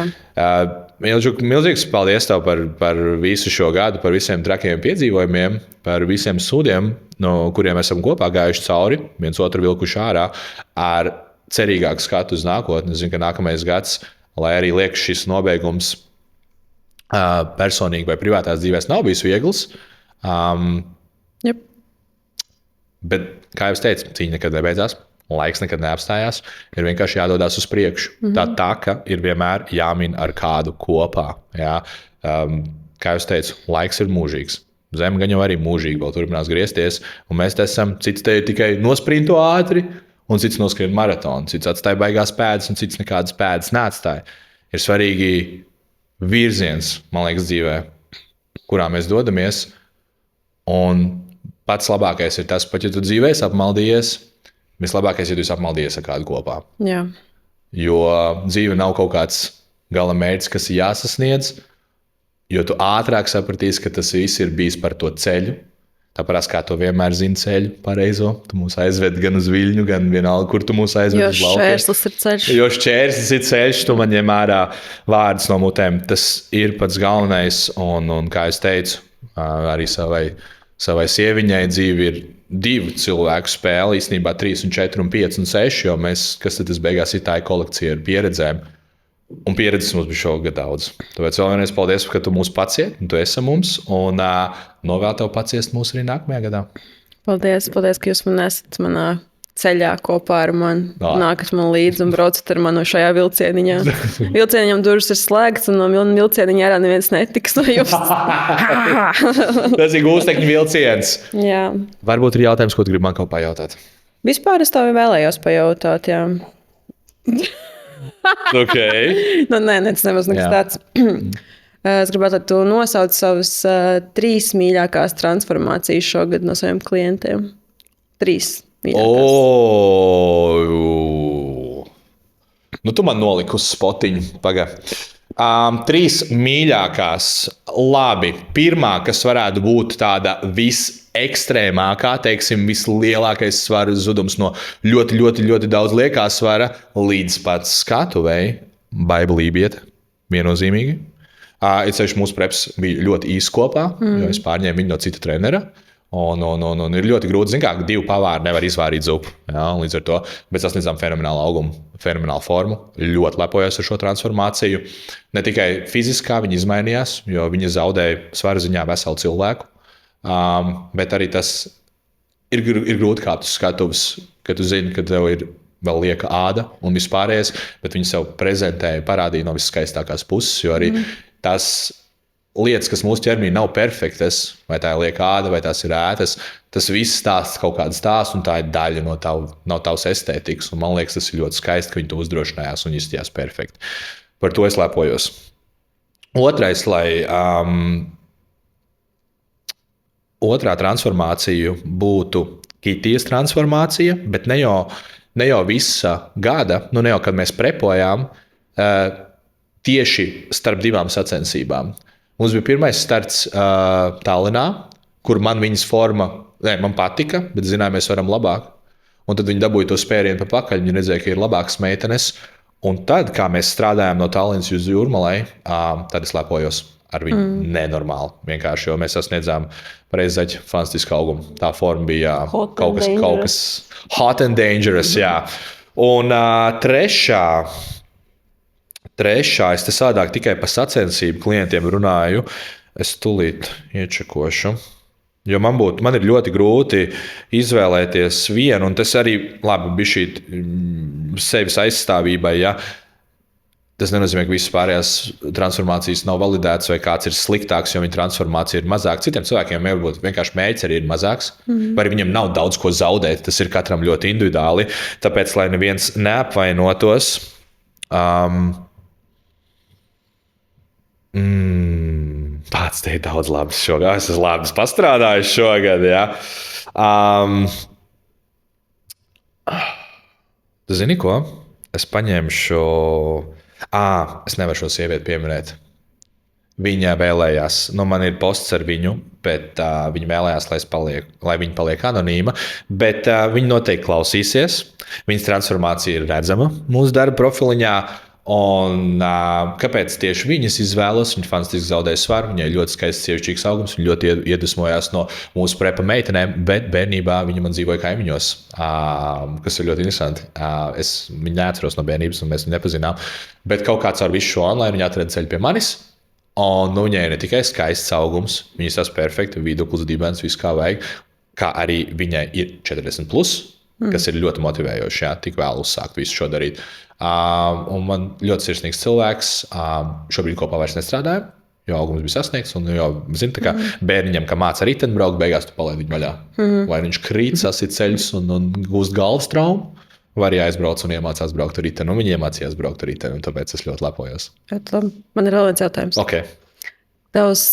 Milzīgs paldies tev par visu šo gadu, par visiem trakiem piedzīvojumiem, par visiem sūdiem, no kuriem esam kopā gājuši cauri, viens otru vilkuši ārā, ar cerīgāku skatu uz nākotni. Es zinu, ka nākamais gads, lai arī liekas šis nobeigums personīgi vai privātās dzīvēs, nav bijis viegls. Yep. Bet, kā jau teicu, cīņa nekad nebeidzās. Laiks nekad neapstājās. Ir vienkārši jādodas uz priekšu. Tā taka ir vienmēr jāmin ar kādu kopā. Jā. Kā jau teicu, laiks ir mūžīgs. Zeme gan jau arī mūžīgi vēl turpinās griezties. Un mēs te esam, cits te ir tikai nosprinto ātri, un cits noskrien maratonu. Cits atstāja baigās pēdas, un cits nekādas pēdas neatstāja. Ir svarīgi virziens, man liekas, dzīvē, kurā mēs dodamies. Un pats labākais ir tas, pat ja tu dzīvē esi apmaldījies, vislabākais ir, ja tu esi apmaldījies ar kādu kopā. Jā. Jo dzīve nav kaut kāds gala mērķis, kas ir jāsasniedz, jo tu ātrāk sapratīsi, ka tas viss ir bijis par to ceļu. Tāpēc, kā tu vienmēr zini ceļu pareizo, tu mūs aizved gan uz Viļņu, gan vienalga, kur tu mūs aizved uz laukiem. Jo šķērslis ir ceļš. Jo šķērslis ir ceļš, tu man ņem ārā vārdus no mutēm. Tas ir pats galvenais, un kā es teicu, arī savai sieviņai dzīve ir 2 cilvēku spēle, īstenībā 3, 4, 5 un 6, jo mēs, kas tad tas beigās ir, tā ir kolekcija ar pieredzēm. Un pieredzes mums bija šogad daudz. Tāpēc vēl vienreiz paldies, ka tu mūs paciet, un tu esi mums, un novēl tev paciest mūs arī nākamajā gadā. Paldies, ka jūs man esat manā ceļā kopā ar mani. Nākat man līdzi un braucat ar mani šajā vilcieniņā. Vilcieniņam durvis ir slēgts, un no vilcieniņa ārā neviens netiks no jums. Tas ir gūstekņu vilciens. Jā. Varbūt ir jautājums, ko tu gribi man kaut pajautāt. Vispār es tev vēlējos pajautāt, jā. Okay. Nē, tas nebūs nekas tāds. Es gribētu, lai tu nosauc savas 3 mīļākās transformācijas šogad no saviem klientiem. 3 mīļākās. Nu, tu man noliki uz spotiņu. 3 mīļākās. Labi, pirmā, kas varētu būt tāda visekstrēmākā, teiksim, vislielākais svara zudums no ļoti, ļoti, ļoti daudz liekā svara līdz pat skatuvei. baiblībieta, viennozīmīgi. Ir sevišķi mūsu preps bija ļoti īsi kopā, jo es pārņēmu viņu no cita trenera. Un ir ļoti grūti, zin kā, 2 pavāri nevar izvārīt zupu. Ja, līdz ar to, bet sasniedzām fenomenālu augumu, fenomenālu formu. Ļoti lepojos ar šo transformāciju. Ne tikai fiziskā viņa izmainījās, jo viņa zaudēja svara ziņā veselu cilvēku, bet arī tas ir grūti kā tu skatuves, ka tu zini, ka tev ir vēl lieka āda un vispārējais, bet viņi sev prezentēja, parādīja no viskaistākās puses, jo arī tas lietas, kas mūsu ķermenī nav perfektas, vai tā ir lieka āda, vai tās ir ētas, tas viss stāsts kaut kādu stāstu, un tā ir daļa no tavas estētikas. Un man liekas, tas ir ļoti skaisti, ka viņi to uzdrošinājās un izstījās perfekti. Par to es lepojos. Otrais, otrā transformācija būtu Kitijas transformācija, bet ne jau visa gada, ne jau, kad mēs prepojām, tieši starp 2 sacensībām. Mums bija pirmais starts Tallinā, kur man viņas forma, man patika, bet zināju, mēs varam labāk. Un tad viņi dabūja to spērienu pa pakaļ, viņi redzēja, ka ir labākas meitenes. Un tad, kā mēs strādājām no Tallinas uz Jūrmalai, tad es lepojos ar viņu nenormāli. Vienkārši, jo mēs sasniedzām reizaģi fantastisku augumu. Tā forma bija kaut kas hot and dangerous, jā. Un Trešā, es te sādāk tikai par sacensību klientiem runāju. Es tūlīt iečekošu. Jo man ir ļoti grūti izvēlēties vienu, un tas arī bija šī sevis aizstāvībai. Ja? Tas nenozīmē, ka visas pārējās transformācijas nav validētas vai kāds ir sliktāks, jo viņa transformācija ir mazāka. Citiem cilvēkiem varbūt vienkārši mērķis arī ir mazāks, vai viņam nav daudz ko zaudēt. Tas ir katram ļoti individuāli. Tāpēc, lai neviens neapvainotos, pats te ir daudz labs šogad. Es esmu labi pastrādājis šogad. Ja. Tu zini ko? Es paņemšu... es nevaru šo sievieti pieminēt. Viņa vēlējās, man ir posts ar viņu, bet viņa vēlējās, lai viņa paliek anonīma, bet viņa noteikti klausīsies. Viņas transformācija ir redzama mūsu darba profiliņā. Un kāpēc tieši viņas izvēlas? Viņa fantastiski zaudēja svaru, viņai ļoti skaists sievišķīgs augums, viņa ļoti iedvesmojās no mūsu prepa meitenēm, bet bērnībā viņa man dzīvoja kaimiņos, kas ir ļoti interesanti. Es viņu neatceros no bērnības, un mēs viņu nepazinām, bet kaut kāds ar visu šo online viņa atrada ceļu pie manis, un viņai ir ne tikai skaists augums, viņas tas perfekti, viduklis, dibens, viss kā vajag, kā arī viņai ir 40+, kas ir ļoti motivējoši, jā, tik vēl uzsākt visu šo darīt. Un man ļoti sirsnīgs cilvēks, šobrīd kopā vairs nestrādājam, jo augums bija sasniegts, un jau, zini, tā kā bērniņam, ka māca riteni braukt, beigās tu palaidi viņu vaļā. Vai viņš krīt, sasit ceļus un gūst galvas traumu, vai arī aizbrauc un iemācās braukt ar riteni, un viņi iemācījās braukt ar riteni, un tāpēc es ļoti lepojos. Man ir vēl viens jautājums. Okay. Tavs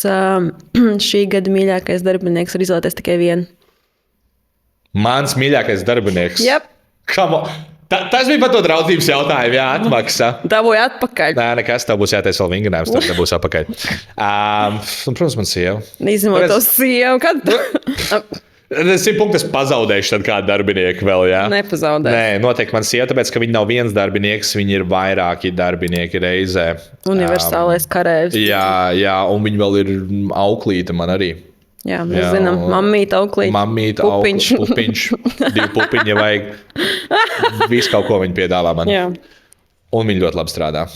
šī gada mīļākais darbinieks var izvēlēties tikai vienu? Mans mīļākais darbinieks? Yep. Tas bija par to draudzības jautājumu, jā, atmaksa. Dabūju atpakaļ. Nē, nekas, tev būs jātais vēl vingrinājums, tad tev būs atpakaļ. Protams, man sieva. Izņemot to sievu, kad? Es 100 punktus pazaudēšu tad kādu darbinieku vēl, jā? Nepazaudēšu. Nē, noteikti man sieva, tāpēc, ka viņi nav viens darbinieks, viņi ir vairāki darbinieki reizē. Universālais karēvs. Jā, un viņi vēl ir auklīte man arī. Jā, mēs zinām, mammīta, auklīte, pupiņš, 2 pupiņi vajag. Visu kaut ko viņi piedāvā man. Jā. Un viņi ļoti labi strādā.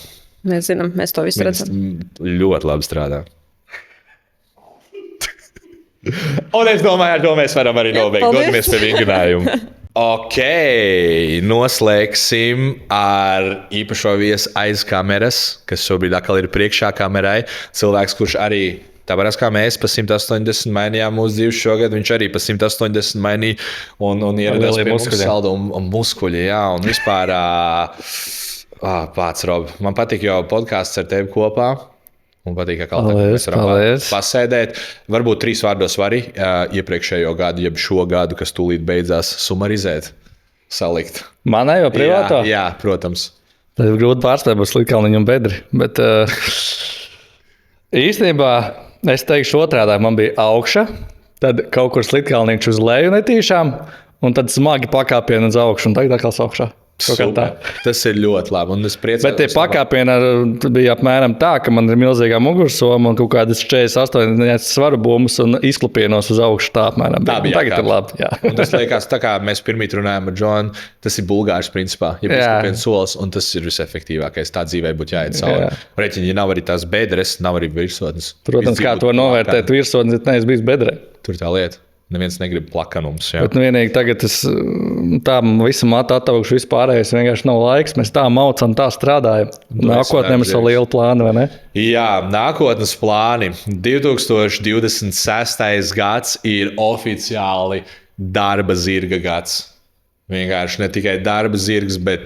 Mēs zinām, mēs to visu redzam. Ļoti labi strādā. Un es domāju, ar to mēs varam arī nobeigt. Dodamies pie vingrinājuma. Ok, noslēgsim ar īpašo viesu aiz kameras, kas šobrīd atkal ir priekšā kamerai. Cilvēks, kurš arī... Tāpēc, kā mēs pa 180 mainījām mūsu dzīves šogad, viņš arī pa 180 mainīja un ieradās pie mums salda un muskuļi, jā, un vispār pats, Rob, man patīk jau podcasts ar tevi kopā, un patīk, ka mēs varam pasēdēt. Varbūt 3 vārdos vari iepriekšējo gadu, jeb šo gadu, kas tūlīt beidzās, sumarizēt, salikt. Manējo privāto? Jā, protams. Tad ir grūti pārspēt par Slitkalniņu un Bedri, bet īstenībā es teikšu otrādi, man bija augša, tad kaut kur Slitkalniņš uz leju netīšām, un tad smagi pakāpienu uz augšu, un tagad atkal augšā. Super. Tas ir ļoti labi. Un es priecājos. Bet tie pakāpieni bija apmēram tā, ka man ir milzīgā mugursoma un kaut kādas 48 svaru bumbas un izklapienos uz augšu tā apmēram. Tā bija Tagad ir labi. Jā. Un tas liekas, tā kā mēs pirmīt runājām ar Džonu, tas ir bulgārs principā. Ja izklapiens solis, un tas ir visefektīvākais. Tā dzīvē būtu jāiet cauri. Reķiņi, ja nav arī tās bedres, nav arī virsotnes. Protams, kā to novērtēt virsotnes, ja neesmu bijis bedrē. Tur tā lieta. Neviens negrib plakanums. Jā. Bet vienīgi tagad es tā visu matu atauguši vispārējais, vienkārši nav laiks. Mēs tā maucam, tā strādājam. Nākotnē mums vēl liela plāna, vai ne? Jā, nākotnes plāni. 2026. gads ir oficiāli darba zirga gads. Vienkārši ne tikai darba zirgs, bet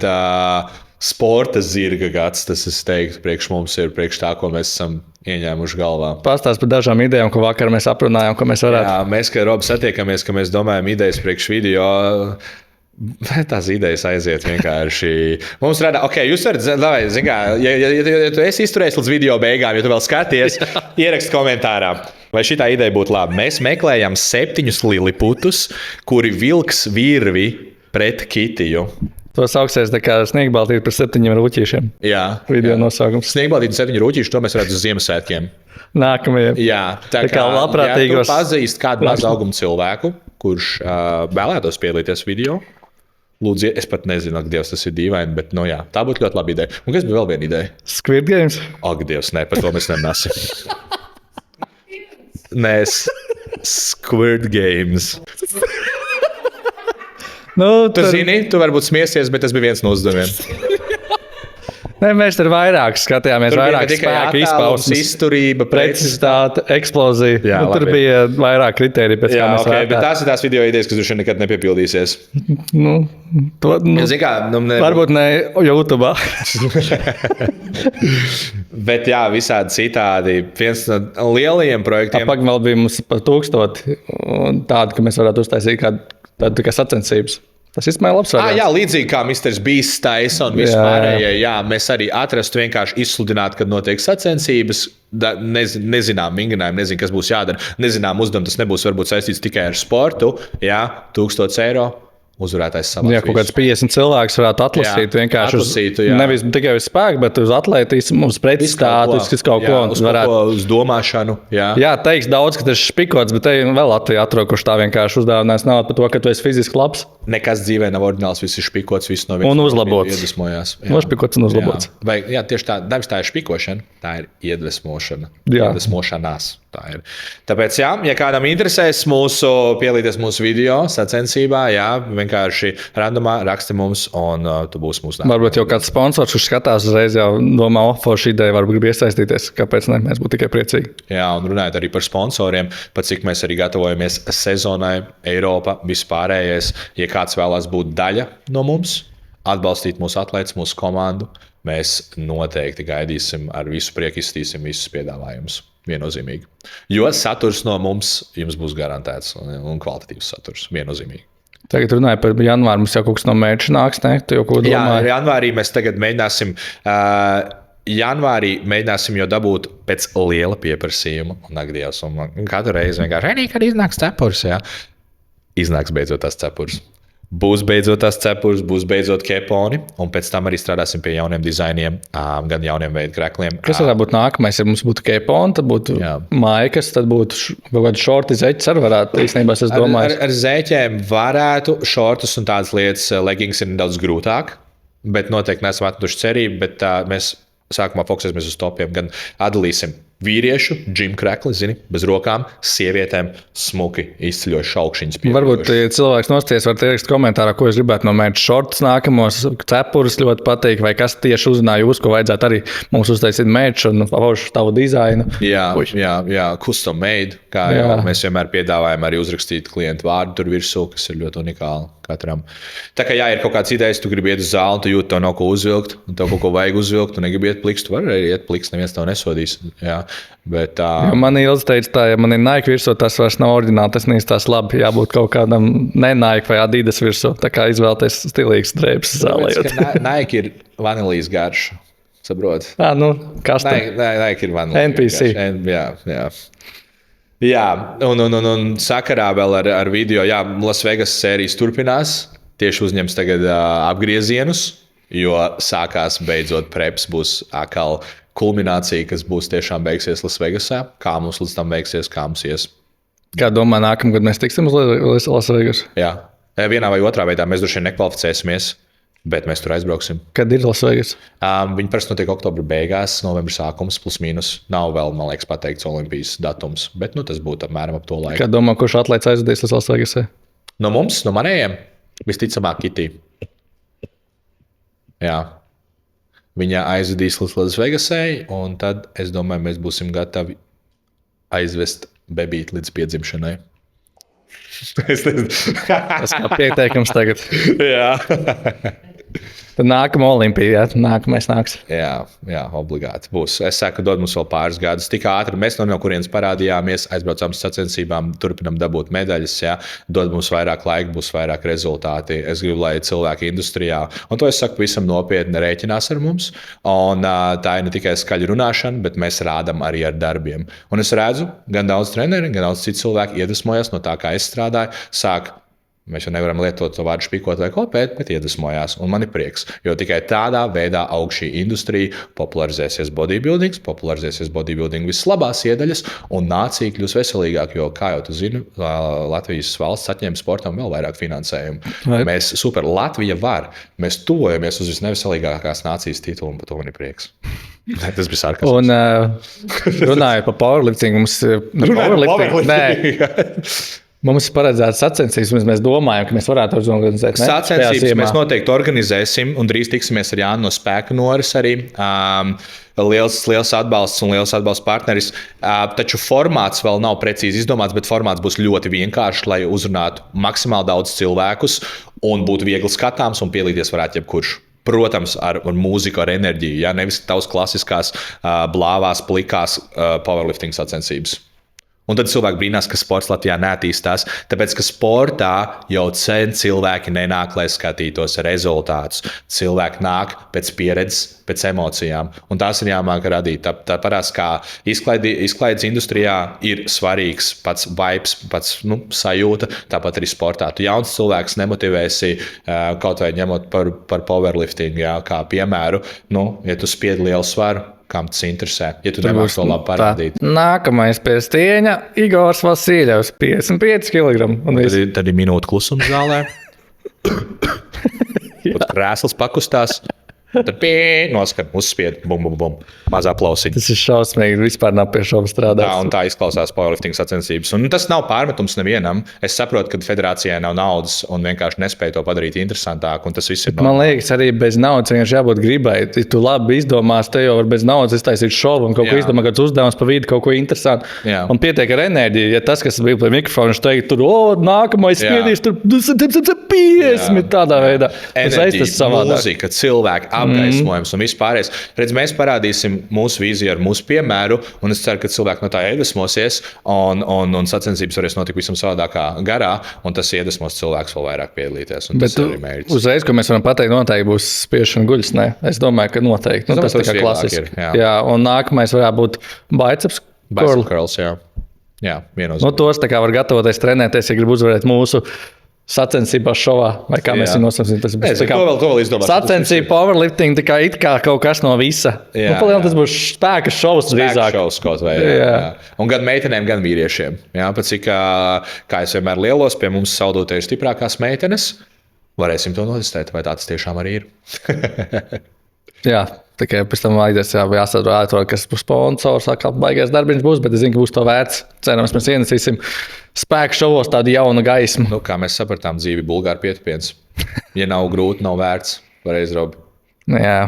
sporta zirga gads. Tas, es teiktu, priekš mums ir priekš tā, ko mēs esam ieņēmuši galvā. Pastāst par dažām idejām, ko vakar mēs aprunājām, ko mēs varētu. Jā, mēs, kad Robi satiekamies, ka mēs domājam idejas priekš video, tās idejas aiziet vienkārši. Mums rada, jūs varat, zin kā, ja tu esi izturējis līdz video beigām, ja tu vēl skaties, ierakst komentārā. Vai šitā ideja būtu laba? Mēs meklējam 7 liliputus, kuri vilks virvi pret Kitiju. To sauksies tā kā sniegbaltīt par 7 rūķīšiem. Jā. Video nosaukums. Sniegbaltīt 7 rūķīši, to mēs redzam uz Ziemassvētkiem. Nākamajiem. Jā, tā kā labprātīgos. Ja tu pazīst kādu mazu augumu cilvēku, kurš vēlētos piedalīties video, lūdzu, es pat nezinu, ak, Dievs, tas ir dīvaini, bet, jā, tā būtu ļoti laba ideja. Un kas bija vēl viena ideja? Squid Games? Ak, Dievs, ne, par to mēs nerunāsim. Nē, Squid Games. Tu zini, tu varbūt smiesies, bet tas bija viens no uzdevumiem. Nē, mēs tur vairāk skatījāmies, vairāk spēku izpausmes, izturība, precizitāte, eksplozija. Jā, tur bija vairāk kritēriju, pēc kā mēs bet tās ir tās video idejas, kas droši nekad nepiepildīsies. Varbūt ne YouTube. Bet jā, visādi citādi. Viens no lielajiem projektiem. Apag vēl bija mums par 1000 tādu, ka mēs varētu uztaisīt tādu kā sacensības. Tas ir labs variants. Jā, līdzīgi kā Mr. Beast, Tyson un vispārējie. Jā, mēs arī atrastu vienkārši izsludināt, kad notiek sacensības. Nezinām vingrinājumu, nezinu, kas būs jādara. Nezinām uzdevumu, tas nebūs varbūt saistīts tikai ar sportu. Jā, 1000 eiro. Uzvarētājs savā. Jā, kaut kāds 50 cilvēks varētu atlasīt vienkārši nevis tikai uz spēku, bet uz atletismu, uz precizitāti, uz kaut ko. Uz domāšanu. Jā, teiks daudz, ka tas ir špikots, bet te vēl Latvijā atrod, kurš tā vienkārši uzdāvinās naudu par to, ka tu esi fiziski labs. Nekas dzīvē nav oriģināls, viss ir špikots, viss no vienas. Un uzlabots. Iedvesmojās. Nošpikots un uzlabots. Jā, tieši tā, nevis tā ir špikošana, tā ir iedvesmošana. Jā. Iedvesmošanās. Tā ir. Tāpēc, ja kādam interesēs pielīties mūsu video sacensībā, vienkārši randomā raksti mums, un tu būsi mūsu nākamā. Varbūt jau kāds sponsors, kurš skatās uzreiz, jau domā, šī ideja varbūt grib iesaistīties. Kāpēc ne? Mēs būtu tikai priecīgi. Jā, un runājot arī par sponsoriem, pat cik mēs arī gatavojamies sezonai, Eiropa, vispārējais. Ja kāds vēlās būt daļa no mums, atbalstīt mūsu atlētas, mūsu komandu, mēs noteikti gaidīsim, ar visu prieku izskatīsim visus piedāvājumus. Viennozīmīgi. Jo saturs no mums jums būs garantēts un kvalitatīvs saturs. Viennozīmīgi. Tagad runāju par janvāru. Mums jau kaut kas no mērķa nāks, ne? Tu jau ko domāji? Jā, janvārī mēs tagad mēģināsim. Janvārī mēģināsim jau dabūt pēc liela pieprasījuma. Ak, Dievs, un katru reizi vienkārši, kad iznāks cepurs, jā. Iznāks beidzot tās cepurs. Būs beidzot tās cepures, būs beidzot keponi, un pēc tam arī strādāsim pie jauniem dizainiem, gan jauniem veidu krekliem. Kas varētu būt nākamais? Ja mums būtu keponi, tad būtu maikas, tad būtu kaut kādi šorti, zeķis arī varētu. Īstenībā es domāju. Ar zeķiem varētu šortus un tādas lietas, leggings ir nedaudz grūtāk, bet noteikti neesam atmetuši cerību, bet mēs sākumā fokusēsimies uz topiem, gan atdalīsim vīriešu, džim krekli, zini, bez rokām, sievietēm, smuki, izceļoši augšņas pieeja. Varbūt cilvēks nostājas, var ierakstīt komentārā, ko jūs gribētu no mērķa šortus nākamos, cepurus ļoti patīk, vai kas tieši uzrunāja jūs, ko vajadzētu arī mums uztaisīt mērķu un paušu tavu dizainu. Jā, custom made, kā jau mēs vienmēr piedāvājam arī uzrakstīt klientu vārdu tur virsū, kas ir ļoti unikāli katram. Tā kā ir kaut kāds idejas, tu gribi iet uz zāli, tu jūti, tev nav ko uzvilkt, un tev kaut ko vajag uzvilkt, tu negribi iet pliks, tu vari arī iet pliks, neviens tev nesodīs. Jā. Bet, man Ilze teica, tā, ja man ir Nike virsū, tas vairs nav oriģināli, tas nīstās labi, jābūt kaut kādam ne Nike vai Adidas virsū, tā kā izvēlēties stilīgs drēbes zālējot. Nike ir vanilijas garša, saprot? Kas tā? Nike ir vanilijas NPC. Jā. Jā, un sakarā vēl ar video, Las Vegas sērijas turpinās. tieši uzņems tagad apgriezienus, jo sākās beidzot preps, būs atkal kulminācija, kas būs tiešām beigsies Lasvegasā. Kā mums līdz tam beigsies, kā mums ies. Kā domā, nākamgad mēs tiksim uz Lasvegas? Jā, vienā vai otrā veidā mēs droši vien nekvalificēsimies, bet mēs tur aizbrauksim. Kad ir Lasvegas? Viņi parasti notiek oktobra beigās, novembra sākums, plus mīnus. Nav vēl, man liekas, pateikts Olimpijas datums, bet tas būtu apmēram ap to laiku. Kā domā, kurš atlaists aizvadīs līdz Lasvegasai? No mums, no manējiem, visticamāk, Kitī. Jā. Viņa aizvedīs līdz Lasvegasai, un tad, es domāju, mēs būsim gatavi aizvest bebīti līdz piedzimšanai. Tas kā pieteikums tagad. Jā. Tad nākamā Olimpija, nākamais nāks. Jā, obligāti būs. Es saku, dod mums vēl pāris gadus. Tik ātri mēs no kurienes parādījāmies, aizbraucām uz sacensībām, turpinām dabūt medaļas. Jā. Dod mums vairāk laika, būs vairāk rezultāti. Es gribu, lai cilvēki industrijā, un to es saku visam nopietni, rēķinās ar mums. Un tā ir ne tikai skaļa runāšana, bet mēs rādām arī ar darbiem. Un es redzu, gan daudz treneri, gan daudz citu cilvēku iedvesmojas no tā, kā es strādāju. Mēs jau nevaram lietot to vārdu špikot vai kopēt, bet iedvesmojās. Un man ir prieks, jo tikai tādā veidā aug šī industrija, popularizēsies bodybuilding vislabās iedaļas, un nācija kļūs veselīgāk, jo, kā jau tu zini, Latvijas valsts atņem sportam vēl vairāk finansējumu. Mēs Latvija var. Mēs tuvojamies uz visneveselīgākās nācijas titulu, un par to man ir prieks. Tas bija sarkasms. Un runājot par powerlifting, mums ir paredzēts sacensības, mēs domājam, ka mēs varētu organizēt. Sacensības mēs noteikti organizēsim, un drīz tiksimies ar Jānu no Spēka Noris arī. Liels atbalsts un liels atbalsts partneris. Taču formāts vēl nav precīzi izdomāts, bet formāts būs ļoti vienkāršs, lai uzrunātu maksimāli daudz cilvēkus un būtu viegli skatāms un pielīties varētu jebkurš. Protams, ar mūziku, ar enerģiju, ja? Nevis tavs klasiskās, blāvās, plikās powerlifting sacensības. Un tad cilvēki brīnās, ka sports Latvijā neattīstās, tāpēc, ka sportā jau sen cilvēki nenāk, lai skatītos rezultātus. Cilvēki nāk pēc pieredzes, pēc emocijām, un tās ir jāmāk radīt. Tā parās, kā izklaides industrijā ir svarīgs pats vibes, pats sajūta, tāpat arī sportā. Tu jauns cilvēks nemotivēsi kaut vai ņemot par powerlifting, jā, kā piemēru, ja tu spiedi lielu svaru, kam tas interesē, ja tu nemāc to labi parādīt. Nākamais pie stieņa Igors Vasiljevs, 55 kg. Tad ir minūte klusuma zālē. Krēsls pakustās. Tad noskan, uzspied, bum. Mazā plausiņa. Tas ir šausmīgi, vispār nav pie šoba strādāt. Tā un tā izklausās powerlifting sacensības. Un tas nav pārmetums nevienam. Es saprotu, ka federācijai nav naudas un vienkārši nespēja to padarīt interesantāku. Un tas viss ir man liekas, arī bez naudas vienkārši jābūt gribai. Ja tu labi izdomās, te jau var bez naudas iztaisīt šovu un kaut ko izdomāt, kāds uzdevums pa vidu, kaut ko interesantu. Jā. Un pietiek ar enerģiju. Ja tas, kas bija pie mikrofona, viņš teikt, nākamais spiedīs, tur 50 tādā veidā. Enerģija, mūzika, cilvēki, apgaismojums un vispārējais. Redz, mēs parādīsim mūsu vīziju ar mūsu piemēru, un es ceru, ka cilvēki no tā iedvesmosies, un sacensības varēs notikt visam savādākā garā, un tas iedvesmos cilvēks vēl vairāk piedalīties. Bet uzreiz, ko mēs varam pateikt, noteikti būs spiešana guļas, ne? Es domāju, ka noteikti. Tas tā kā klasiski. Jā, un nākamais varētu būt biceps curls, jā. Jā, viennozīmīgi. Tos tā kā var gatavoties trenēties, ja grib uzvarēt mūsu sacensībās šovā, vai kā mēs viņu nosaucam. Tas būs to vēl izdomāt. Sacensība, powerlifting, tā kā it kā kaut kas no visa. Tas būs spēka šovs drīzāk. Šovs kaut vai, jā. Un gan meitenēm, gan vīriešiem. Jā, pat cik, kā es vienmēr lielos, pie mums saudotē ir stiprākās meitenes, varēsim to notestēt, vai tāds tiešām arī ir. Jā, tikai pēc tam jāsadrāt, kas būs sponsors, kā baigais darbiņš būs, bet es zinu, ka būs to vērts. Cerams, mēs ienesīsim spēku šovos tādu jaunu gaismu. Kā mēs sapratām, dzīvi Bulgāri pietupiens. Ja nav grūti, nav vērts. Pareizi, Robi. Jā.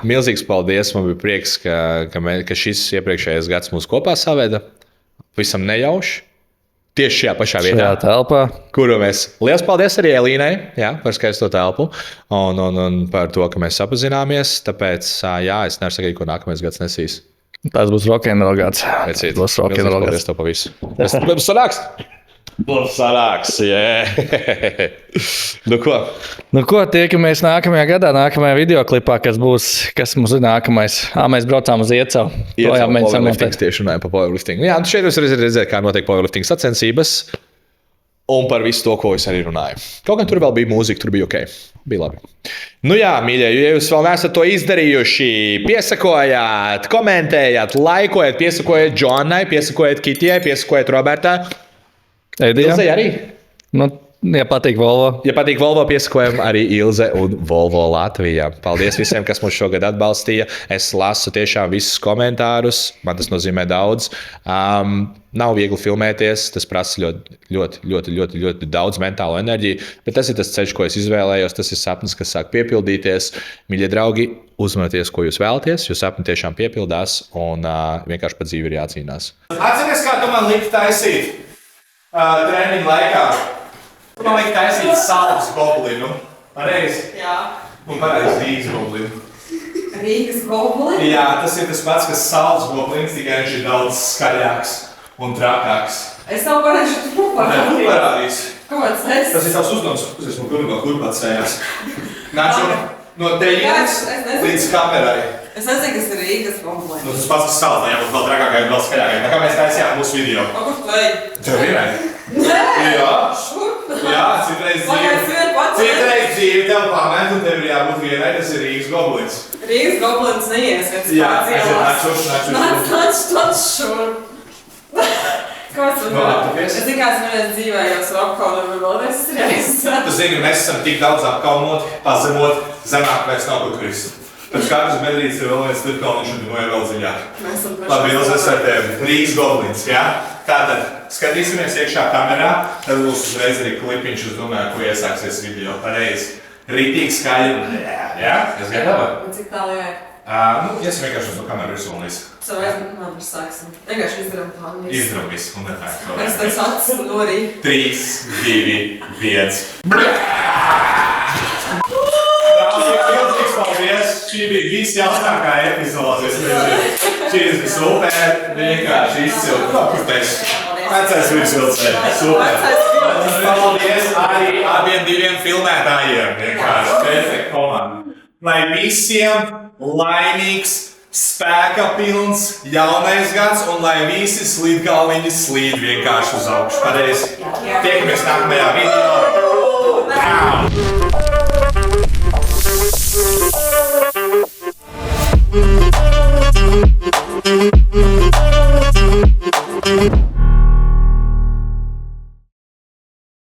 Milzīgs paldies. Man bija prieks, ka šis iepriekšējais gads mūs kopā saveda. Visam nejauši. Tieši šajā pašā vietā, šajā telpā, kuru mēs. Liels paldies arī Elīnai, par skaisto telpu un par to, ka mēs sapazināmies. Tāpēc, es nevaru sagaidīt, ko nākamais gads nesīs. Tas būs rock'n'roll gads. Tas būs rock'n'roll gads. Paldies to pa visu. Mums sanāks! Mums sanāks, Nu ko, tiekamies nākamajā gadā, nākamajā videoklipā, kas mums ir nākamais. Mēs braucām uz Iecavu. Powerlifting tieši runājam par powerlifting. Jā, šeit jūs redzat, kā notiek powerlifting sacensības. Un par visu to, ko es arī runāju. Kaut gan tur vēl bija mūzika, tur bija ok. Bija labi. Nu jā, mīļie, ja jūs vēl neesat to izdarījuši, piesakojāt, komentējāt, laikojat, piesakojat Džonai, piesakojat Kitijai, piesakojat Robertai. Ilzei arī? Nu, ja patīk Volvo. Ja patīk Volvo, piesakojam arī Ilze un Volvo Latvijā. Paldies visiem, kas mūs šogad atbalstīja. Es lasu tiešām visus komentārus. Man tas nozīmē daudz. Nav viegli filmēties, tas prasa ļoti daudz mentālo enerģiju, bet tas ir tas ceļš, ko es izvēlējos, tas ir sapnis, kas sāk piepildīties. Mīļie draugi, uzmanieties, ko jūs vēlaties, jo sapni tiešām piepildās un vienkārši pa dzīvi ir jācīnās. Atceries, kā tu man liki taisīt treniņu laikā? Tu man liki taisīt salvas goblinu. Pareizi? Jā. Un pareizi Rīgas goblinu. Rīgas goblins? Jā, tas ir tas pats, kas salvas goblins, tikai viņš ir daudz skaļāks un trakāks. Es tev parādīšu, tu Tu parādīsi. Kāds es? Tas ir tavs uzdevums, es esmu pilnībā kurpācējās. Nāc no teļienes līdz kamerai. Es nezinu, kas ir Rīgas goblins. Nu, tas pats, kas salvas, jābūt vēl trakākai un vēl skaļākai. Tā kā mēs taisījām mūsu video. Kur tu ej? Tev vienai? Nē! Jā. Šurp! Jā, citreiz Pagaidzi, vien pats. Citreiz dzīve tev pamēt, un tev ir jābūt vienai, tas ir Rīgas goblins. Rīgas goblins neies viens Jā, pats aiziet, ielās. Nāc šurp! Kāds Nu, aptupies. Es zinu, kāds vienreiz dzīvējos Rokkaunam un vēlreiz reizes. Tu zini, mēs esam tik daudz apkalmot, pazemot, zemāk vairs nav kur krist. Pēc katras medrītes ir vēl viens turkalniņš un no ir vēl dziļāk. Mēs esam Labi, Ilze, es ar tevi. Rīgas goblins, jā? Tātad, skatīsimies iekšā kamerā, tad būs uzreiz arī klipiņš, es domāju, ko iesāksies video. Pareizi. Rītīgi skaļi. Jā? Es gatava? Cik tālu jāiet? Iesim vienkārši uz to kameru visu un visu. Savu aizmēr sāksim. Vienkārši izdarām plānu visu. Izdaram visu un nefāk. Es tev acis norīt. 3, 2, 1. Milzīgs paldies! Šī bija visjaukākā epizode. Šī ir super, vienkārši izcili. Kur teiks? Vecais virsvilcējs. Super. Paldies arī abiem diviem filmētājiem. Vienkārši perfekta komanda. Lai visiem laimīgs, spēka pilns jaunais gads un lai visi slīdgalviņi slīd vienkārši uz augšu. Pareizi. Tiekamies nākamajā video.